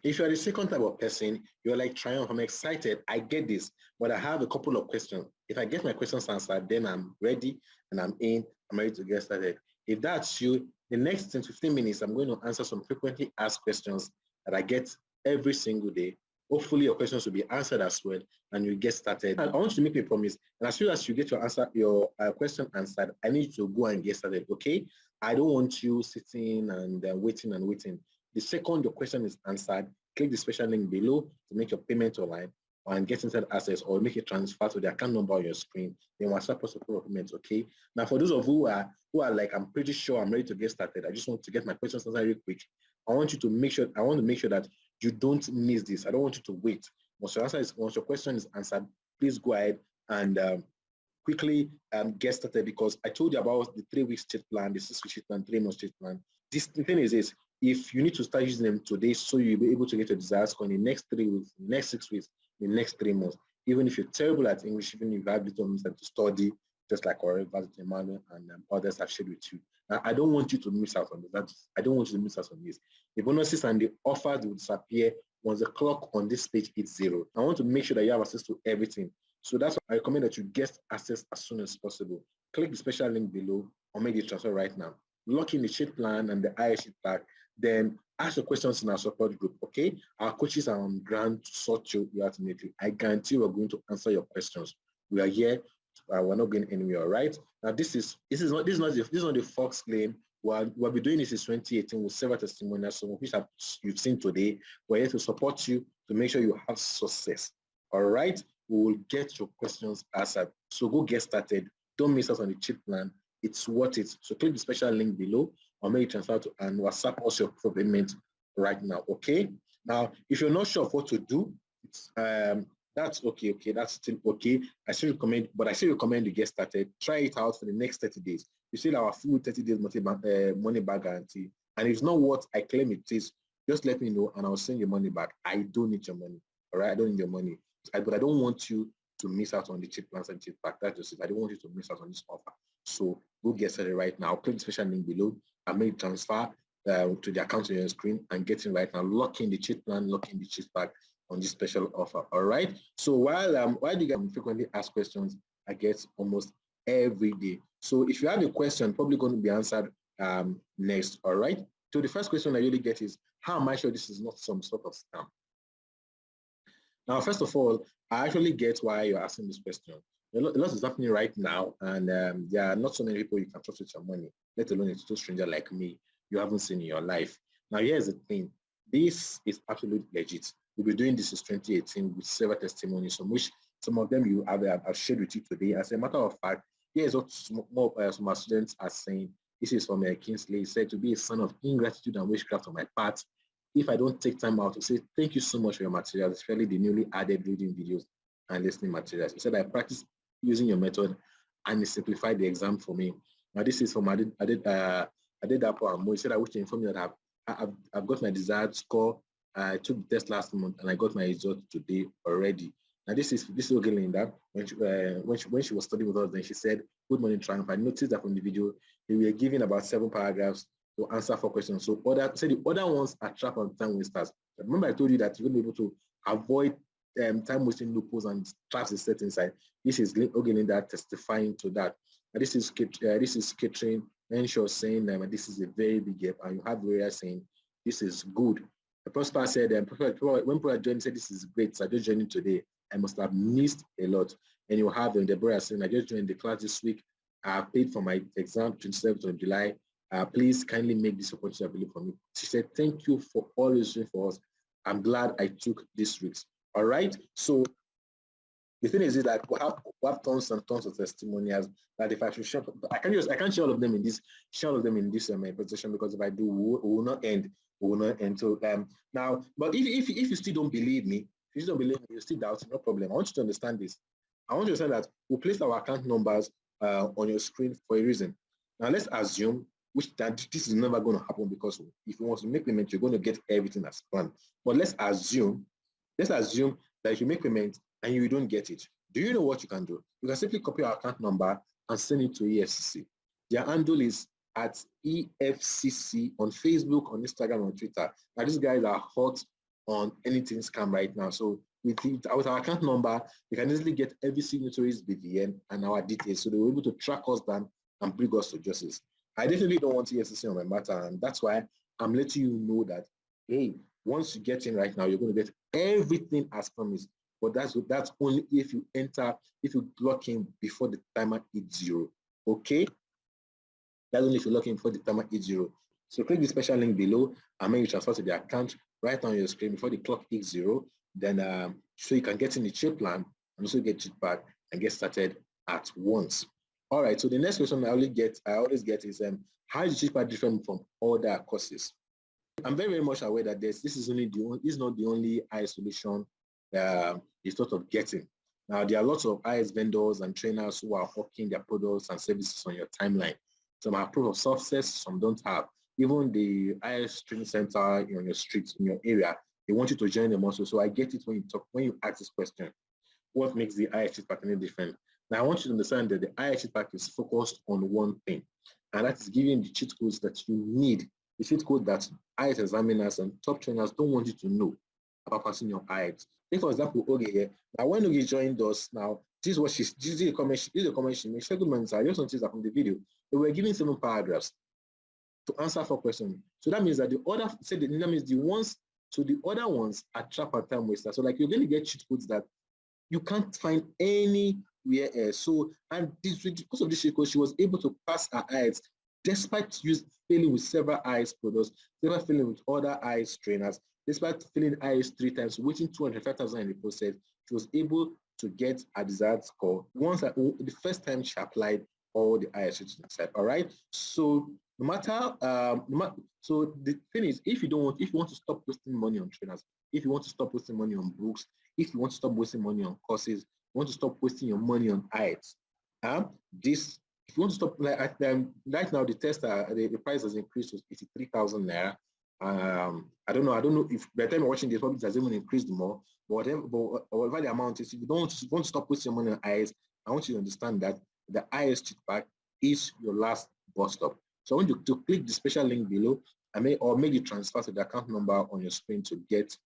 A: If you're the second type of person, you're like, Triumph, I'm excited, I get this, but I have a couple of questions. If I get my questions answered, then I'm ready and I'm ready to get started. If that's you, the next 10 to 15 minutes, I'm going to answer some frequently asked questions that I get every single day. Hopefully your questions will be answered as well, and you get started. And I want you to make me a promise, and as soon as you get your question answered, I need you to go and get started, okay? I don't want you sitting and waiting. The second your question is answered, click the special link below to make your payment online and get instant access, or make a transfer to the account number on your screen. Then WhatsApp us for payment, okay? Now, for those of you who are like, I'm pretty sure I'm ready to get started, I just want to get my questions answered real quick. I want to make sure that you don't miss this. I don't want you to wait. Once your question is answered, please go ahead and quickly get started, because I told you about the 3 weeks cheat plan, the 6 weeks cheat plan, 3 months cheat plan. The thing is this: if you need to start using them today, so you'll be able to get your desired score in the next 3 weeks, the next 6 weeks, the next 3 months. Even if you're terrible at English, even if you have little time to study, just like our Emmanuel and others have shared with you. Now, I don't want you to miss out on this. I don't want you to miss out on this. The bonuses and the offers will disappear once the clock on this page hits 0. I want to make sure that you have access to everything. So that's why I recommend that you get access as soon as possible. Click the special link below or make the transfer right now. lock in the cheat plan and the IELTS cheat pack, then ask your questions in our support group, okay? Our coaches are on ground to sort you ultimately. I guarantee we're going to answer your questions. We are here. We're not going anywhere, all right? Now, this is not the Fox claim. We'll be doing this in 2018 with several testimonials, some of which you've seen today. We're here to support you to make sure you have success, all right? We will get your questions answered. So go get started. Don't miss out on the cheat plan. It's worth it. So click the special link below or make a transfer to and WhatsApp us your payment right now. Okay. Now, if you're not sure of what to do, it's, that's okay. Okay, that's still okay. I still recommend you get started. Try it out for the next 30 days. You see our full 30 days money back guarantee. And if it's not what I claim it is, just let me know and I'll send your money back. I don't need your money. All right, I don't need your money. But I don't want you to miss out on the cheap plans and cheap pack. That's just it. I don't want you to miss out on this offer. So go get started right now. Click the special link below and make transfer to the account on your screen and get in right now. Lock in the cheat plan, lock in the cheap pack on this special offer. All right. So while you get frequently asked questions, I get almost every day. So if you have a question, probably going to be answered next. All right. So the first question I really get is, how am I sure this is not some sort of scam? Now, first of all, I actually get why you're asking this question. A lot is happening right now, and there are not so many people you can trust with your money, let alone a total stranger like me you haven't seen in your life. Now, here's the thing. This is absolutely legit. We'll be doing this since 2018 with several testimonies, from which some of them I've shared with you today. As a matter of fact, here's what some of my students are saying. This is from Kingsley. He said, to be a son of ingratitude and witchcraft on my part, if I don't take time out to say thank you so much for your materials, especially the newly added reading videos and listening materials. He said, I practice using your method and it simplified the exam for me. Now, this is from I did that for Amo. He said, I wish to inform you that I've got my desired score. I took the test last month and I got my result today already. Now, this is okay, Linda. When she was studying with us, then she said, good morning, Triumph. I noticed that from the video, they were giving about 7 paragraphs to answer 4 questions. So the other ones are trap on time wasters. Remember I told you that you're going to be able to avoid time wasting loopholes and traps is set inside. This is Linda testifying to that. And this is Catherine Henshaw saying this is a very big gap, and you have Gloria saying this is good. The Prosper said when people joined, said this is great. So I just joined today. I must have missed a lot. And you have Deborah saying I just joined the class this week. I paid for my exam 27th of July. Please kindly make this opportunity available for me. She said, thank you for always doing for us. I'm glad I took this risk. All right. So the thing is that we have tons and tons of testimonials that if I should share, I can't share all of them in this presentation, because if I do, we will not end. We will not end. So now, but if you still don't believe me, if you still don't believe me, you still doubt, no problem. I want you to understand this. I want you to understand that we placed our account numbers on your screen for a reason. Now let's assume that this is never going to happen, because if you want to make payment, you're going to get everything as planned. But let's assume that if you make payment and you don't get it, do you know what you can do? You can simply copy our account number and send it to EFCC. Their handle is at EFCC on Facebook, on Instagram, on Twitter. Now these guys are hot on anything scam right now. So with our account number, you can easily get every signatory's BVN and our details, so they were able to track us down and bring us to justice. I definitely don't want EFCC on my matter, and that's why I'm letting you know that, hey, once you get in right now, you're going to get everything as promised. But that's only if you log in before the timer hits 0. Okay? That's only if you log in before the timer hits 0. So click the special link below and make you transfer to the account right on your screen before the clock hits 0. Then so you can get in the cheap plan and also get cheap back and get started at once. All right, so the next question I always get is how is cheap pack different from other courses? I'm very, very much aware that this is not the only IELTS solution you thought of getting. Now, there are lots of IELTS vendors and trainers who are hawking their products and services on your timeline. Some have proof of success, some don't have. Even the IELTS training center on your street, in your area, they want you to join them also. So I get it when you ask this question. What makes the IELTS pack any different? Now, I want you to understand that the IELTS pack is focused on one thing, and that is giving the cheat codes that you need, the cheat code that IELTS examiners and top trainers don't want you to know about passing your IELTS. Take, for example, Oge here. Now, when Oge joined us, now, this is the comment she made. She said, good morning, sir. I just noticed that from the video, they were giving 7 paragraphs. to answer 4 questions. So that means that the other ones are trap and time wasters. So like you're going to get cheat codes that you can't find anywhere else. So, and because of this cheat code, she was able to pass her IELTS despite failing with several IELTS products, despite failing with other IELTS trainers, despite failing IELTS 3 times, waiting 205,000 in the process. She was able to get a desired score the first time she applied all the IELTS herself. All right. So no matter so the thing is, if you want to stop wasting money on trainers, if you want to stop wasting money on books, if you want to stop wasting money on courses, you want to stop wasting your money on IELTS, if you want to stop, like right now the test the price has increased to 83,000 naira. I don't know if by the time you're watching this, probably it has even increased more. But whatever the amount is, if you want to stop wasting your money on IELTS, I want you to understand that the IELTS cheat pack is your last bus stop. So I want you to click the special link below or make the transfer to the account number on your screen to get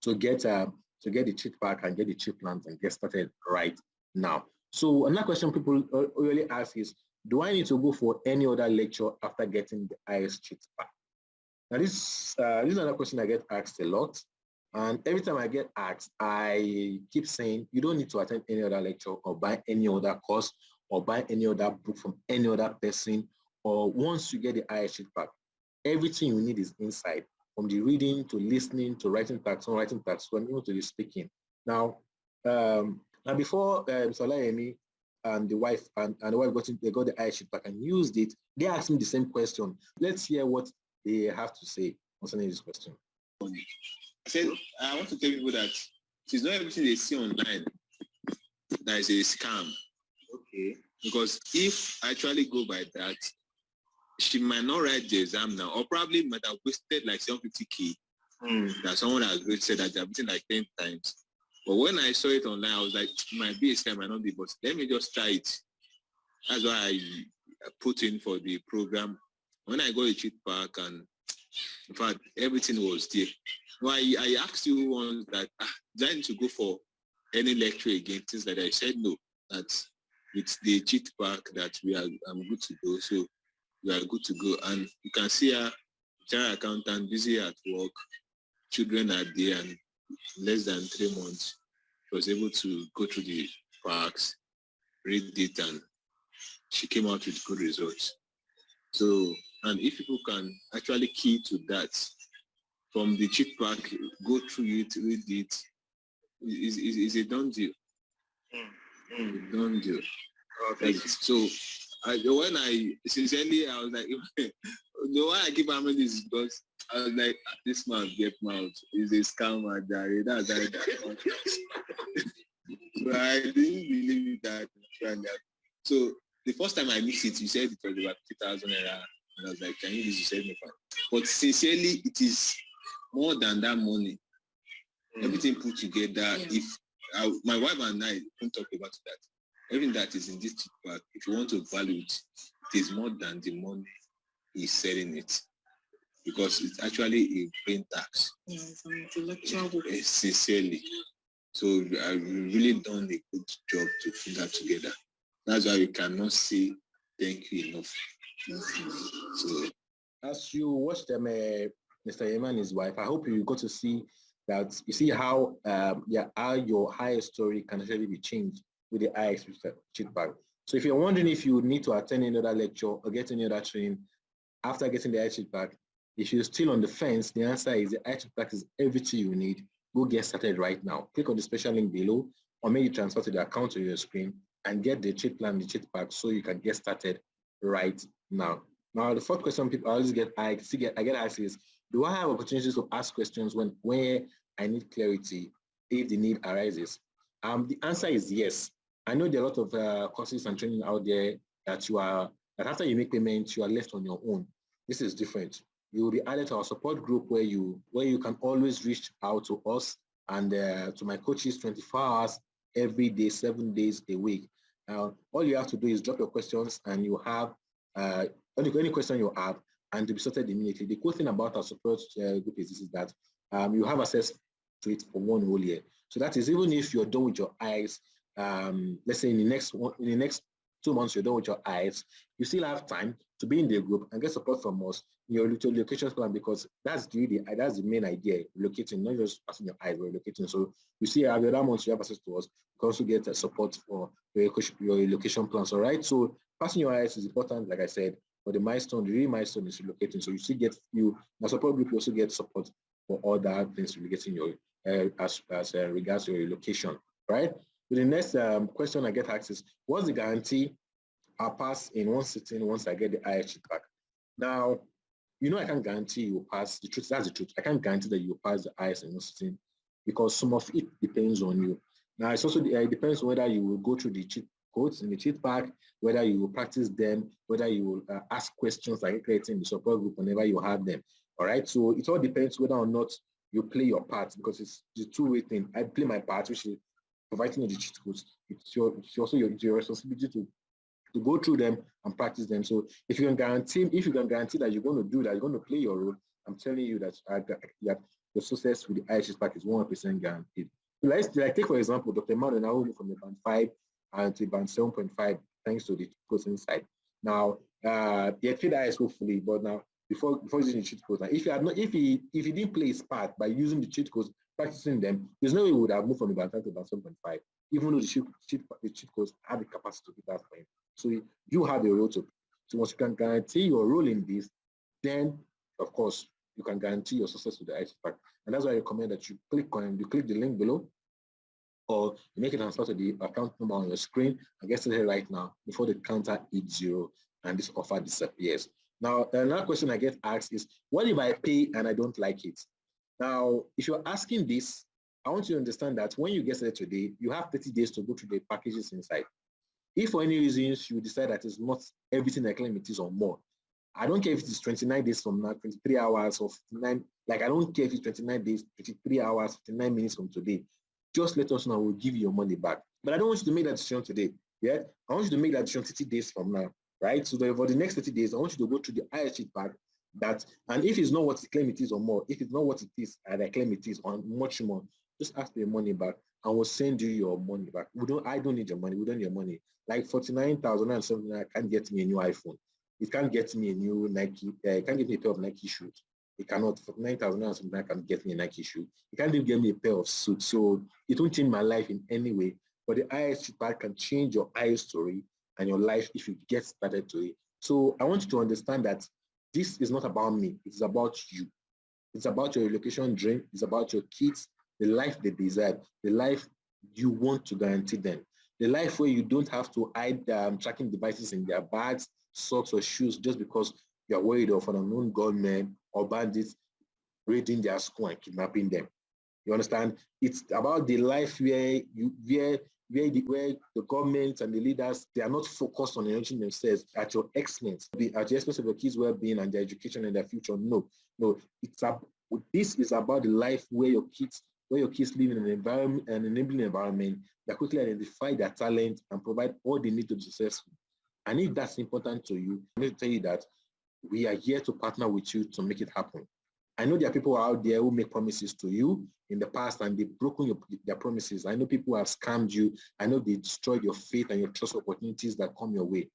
A: the cheat pack and get the cheat plans and get started right now. So another question people really ask is, do I need to go for any other lecture after getting the IELTS cheat pack? Now this is another question I get asked a lot. And every time I get asked, I keep saying, you don't need to attend any other lecture or buy any other course or buy any other book from any other person. Or once you get the IELTS cheat pack, everything you need is inside, from the reading to listening to writing tasks, from writing tasks, from even to the speaking. Now before Mr. Olayemi and the wife got the IELTS sheet back and used it, they asked me the same question. Let's hear what they have to say concerning this question.
C: I said, I want to tell people that it's not everything they see online that is a scam.
A: Okay.
C: Because if I actually go by that, she might not write the exam now, or probably might have wasted like 750K. That someone has said that they've written like 10 times. But when I saw it online, I was like, it might be a scam, might not be, but let me just try it. That's why I put in for the program. When I got a cheat pack, and in fact, everything was there. Well, I asked you once that, do I need to go for any lecture again? Things like that. I said no, that with the cheat pack that I'm good to go. So we are good to go. And you can see her, general accountant, busy at work, children are there, and less than 3 months, she was able to go through the packs, read it, and she came out with good results. So, and if people can actually key to that, from the cheat pack, go through it, read it, is a done deal. Done deal.
A: Okay.
C: So, when I was like, the why I keep having this is because I was like, this man get mouth is a scammer, Jerry. That's that. So I didn't believe that. So the first time I mixed it, you said it was about 50,000 naira, and I was like, can you use the same? But sincerely, it is more than that money. Everything put together. Yeah. If my wife and I don't talk about that, everything that is in this cheat pack, if you want to value it, it is more than the money he's selling it, because it's actually a brain tax. Yeah, it's an intellectual. Sincerely. So I've really done a good job to put that together. That's why we cannot say thank you enough. So,
A: as you watched them, Mr. Yema and his wife, I hope you got to see that. You see how how your higher story can actually be changed with the IELTS cheat pack. So if you're wondering if you need to attend another lecture or get any other training after getting the IELTS cheat pack, if you're still on the fence, the answer is the IELTS cheat pack is everything you need. Go get started right now. Click on the special link below, or maybe transfer to the account on your screen and get the cheat plan, the cheat pack, so you can get started right now. Now, the fourth question people I get asked is, do I have opportunities to ask questions where I need clarity if the need arises? The answer is yes. I know there are a lot of courses and training out there that after you make payments, you are left on your own. This is different. You will be added to our support group where you can always reach out to us and to my coaches 24 hours every day, 7 days a week. Now, all you have to do is drop your questions, and you have any question you have, and to be sorted immediately. The cool thing about our support group is that you have access to it for 1 whole year. So that is, even if you're done with your IELTS, let's say in the next 2 months you're done with your IELTS, you still have time to be in the group and get support from us in your relocation plan, because that's the main idea, relocating, not just passing your IELTS, relocating. So you see, every other month you have access to us. You can also get support for your relocation plans. All right. So passing your IELTS is important, like I said, but the real milestone is relocating. So you still get the support group. You also get support for all the things relocating your as regards your relocation. Right. So the next question I get asked is, what's the guarantee I'll pass in one sitting once I get the IELTS back? Now, I can't guarantee you pass. That's the truth. I can't guarantee that you pass the IELTS in one sitting, because some of it depends on you. Now, it's also it depends on whether you will go through the cheat codes in the cheat pack, whether you will practice them, whether you will ask questions like creating the support group whenever you have them. All right. So it all depends whether or not you play your part, because it's the two-way thing. I play my part, which is providing you the cheat codes. It's also your responsibility to go through them and practice them. So if you can guarantee that you're going to do that, you're going to play your role, I'm telling you that your success with the IHS pack is 100% guaranteed. So let's take for example, Dr. Manu now moving from the band 5 and to band 7.5 thanks to the codes inside. Now, he had paid IS hopefully, but now before using the cheat codes, now if he didn't play his part by using the cheat codes, practicing them, there's no way he would have moved from the band 5 to band 7.5, even though the cheat codes have the capacity to do that for him. So you have a role to play. So once you can guarantee your role in this, then of course you can guarantee your success with the IELTS pack. And that's why I recommend that you click the link below, or you make it transfer to the account number on your screen and get started right now before the counter hits 0 and this offer disappears. Now, another question I get asked is, what if I pay and I don't like it? Now, if you're asking this, I want you to understand that when you get started today, you have 30 days to go through the packages inside. If for any reasons you decide that it's not everything I claim it is or more, I don't care if it is 29 days from now, 23 hours or 59, I don't care if it's 29 days, 23 hours, 59 minutes from today. Just let us know, we'll give you your money back. But I don't want you to make that decision today. Yeah, I want you to make that decision 30 days from now, right? So for the next 30 days, I want you to go through the IELTS pack and if it's not what you claim it is or more, if it's not what it is and I claim it is or much more, just ask for your money back and we'll send you your money back. I don't need your money. We don't need your money. Like 49,000 and something can't get me a new iPhone. It can't get me a new Nike. It can't get me a pair of Nike shoes. It cannot. 49,000 and something can get me a Nike shoe. It can't even get me a pair of suits. So it won't change my life in any way. But the IELTS pack can change your IELTS story and your life if you get started to it. So I want you to understand that this is not about me. It's about you. It's about your relocation dream. It's about your kids, the life they desire, the life you want to guarantee them, the life where you don't have to hide tracking devices in their bags, socks, or shoes just because you're worried of an unknown gunman or bandits raiding their school and kidnapping them. You understand? It's about the life where the government and the leaders, they are not focused on enriching themselves at your expense, at the expense of your kids' well-being and their education and their future. No. This is about the life where your kids live in an enabling environment that quickly identify their talent and provide all they need to be successful. And if that's important to you, I need to tell you that we are here to partner with you to make it happen. I know there are people out there who make promises to you in the past and they've broken their promises. I know people have scammed you. I know they destroyed your faith and your trust opportunities that come your way.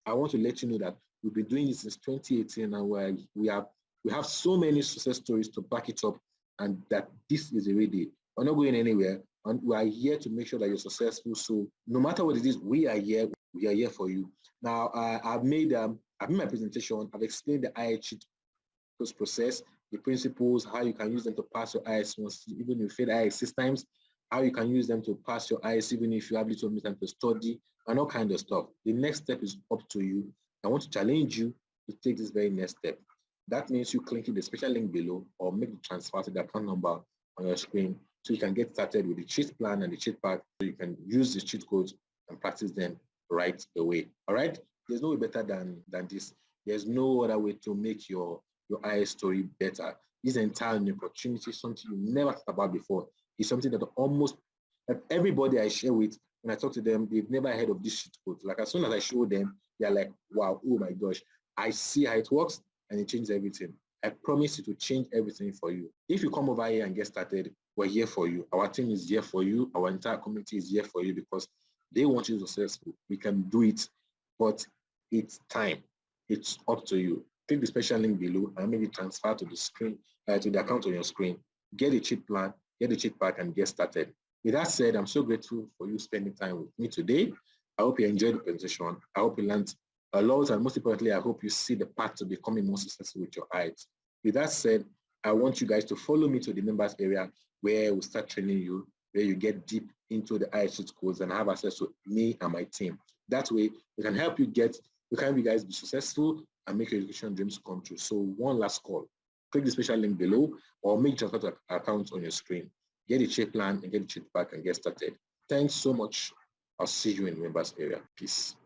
A: I want to let you know that we've been doing this since 2018 and we have so many success stories to back it up, and that this is a ready. We're not going anywhere, and we are here to make sure that you're successful. So no matter what it is, we are here. We are here for you. Now, I've made my presentation. I've explained the IELTS process, the principles, how you can use them to pass your IELTS once, even if you fail IELTS 6 times, how you can use them to pass your IELTS even if you have little time to study, and all kinds of stuff. The next step is up to you. I want to challenge you to take this very next step. That means you clicking the special link below or make the transfer to the account number on your screen so you can get started with the cheat plan and the cheat pack so you can use the cheat codes and practice them right away. All right? There's no way better than this. There's no other way to make your IELTS story better. This entire new opportunity is something you never thought about before. It's something that everybody I share with, when I talk to them, they've never heard of this cheat code. Like as soon as I show them, they're like, wow, oh my gosh, I see how it works and it changes everything. I promise it will change everything for you. If you come over here and get started, we're here for you. Our team is here for you. Our entire community is here for you because they want you to be successful. We can do it but it's time. It's up to you. Click the special link below and maybe transfer to the screen, to the account on your screen. Get a cheat plan, get a cheat pack, and get started. With that said, I'm so grateful for you spending time with me today. I hope you enjoyed the presentation. I hope you learned a lot, and most importantly, I hope you see the path to becoming more successful with your IELTS. With that said, I want you guys to follow me to the members area where we'll start training you, where you get deep into the IELTS codes and have access to me and my team. That way, we can help you guys be successful and make your education dreams come true. So one last call. Click the special link below or make transfer to account on your screen. Get a check plan and get a check back and get started. Thanks so much. I'll see you in the members area. Peace.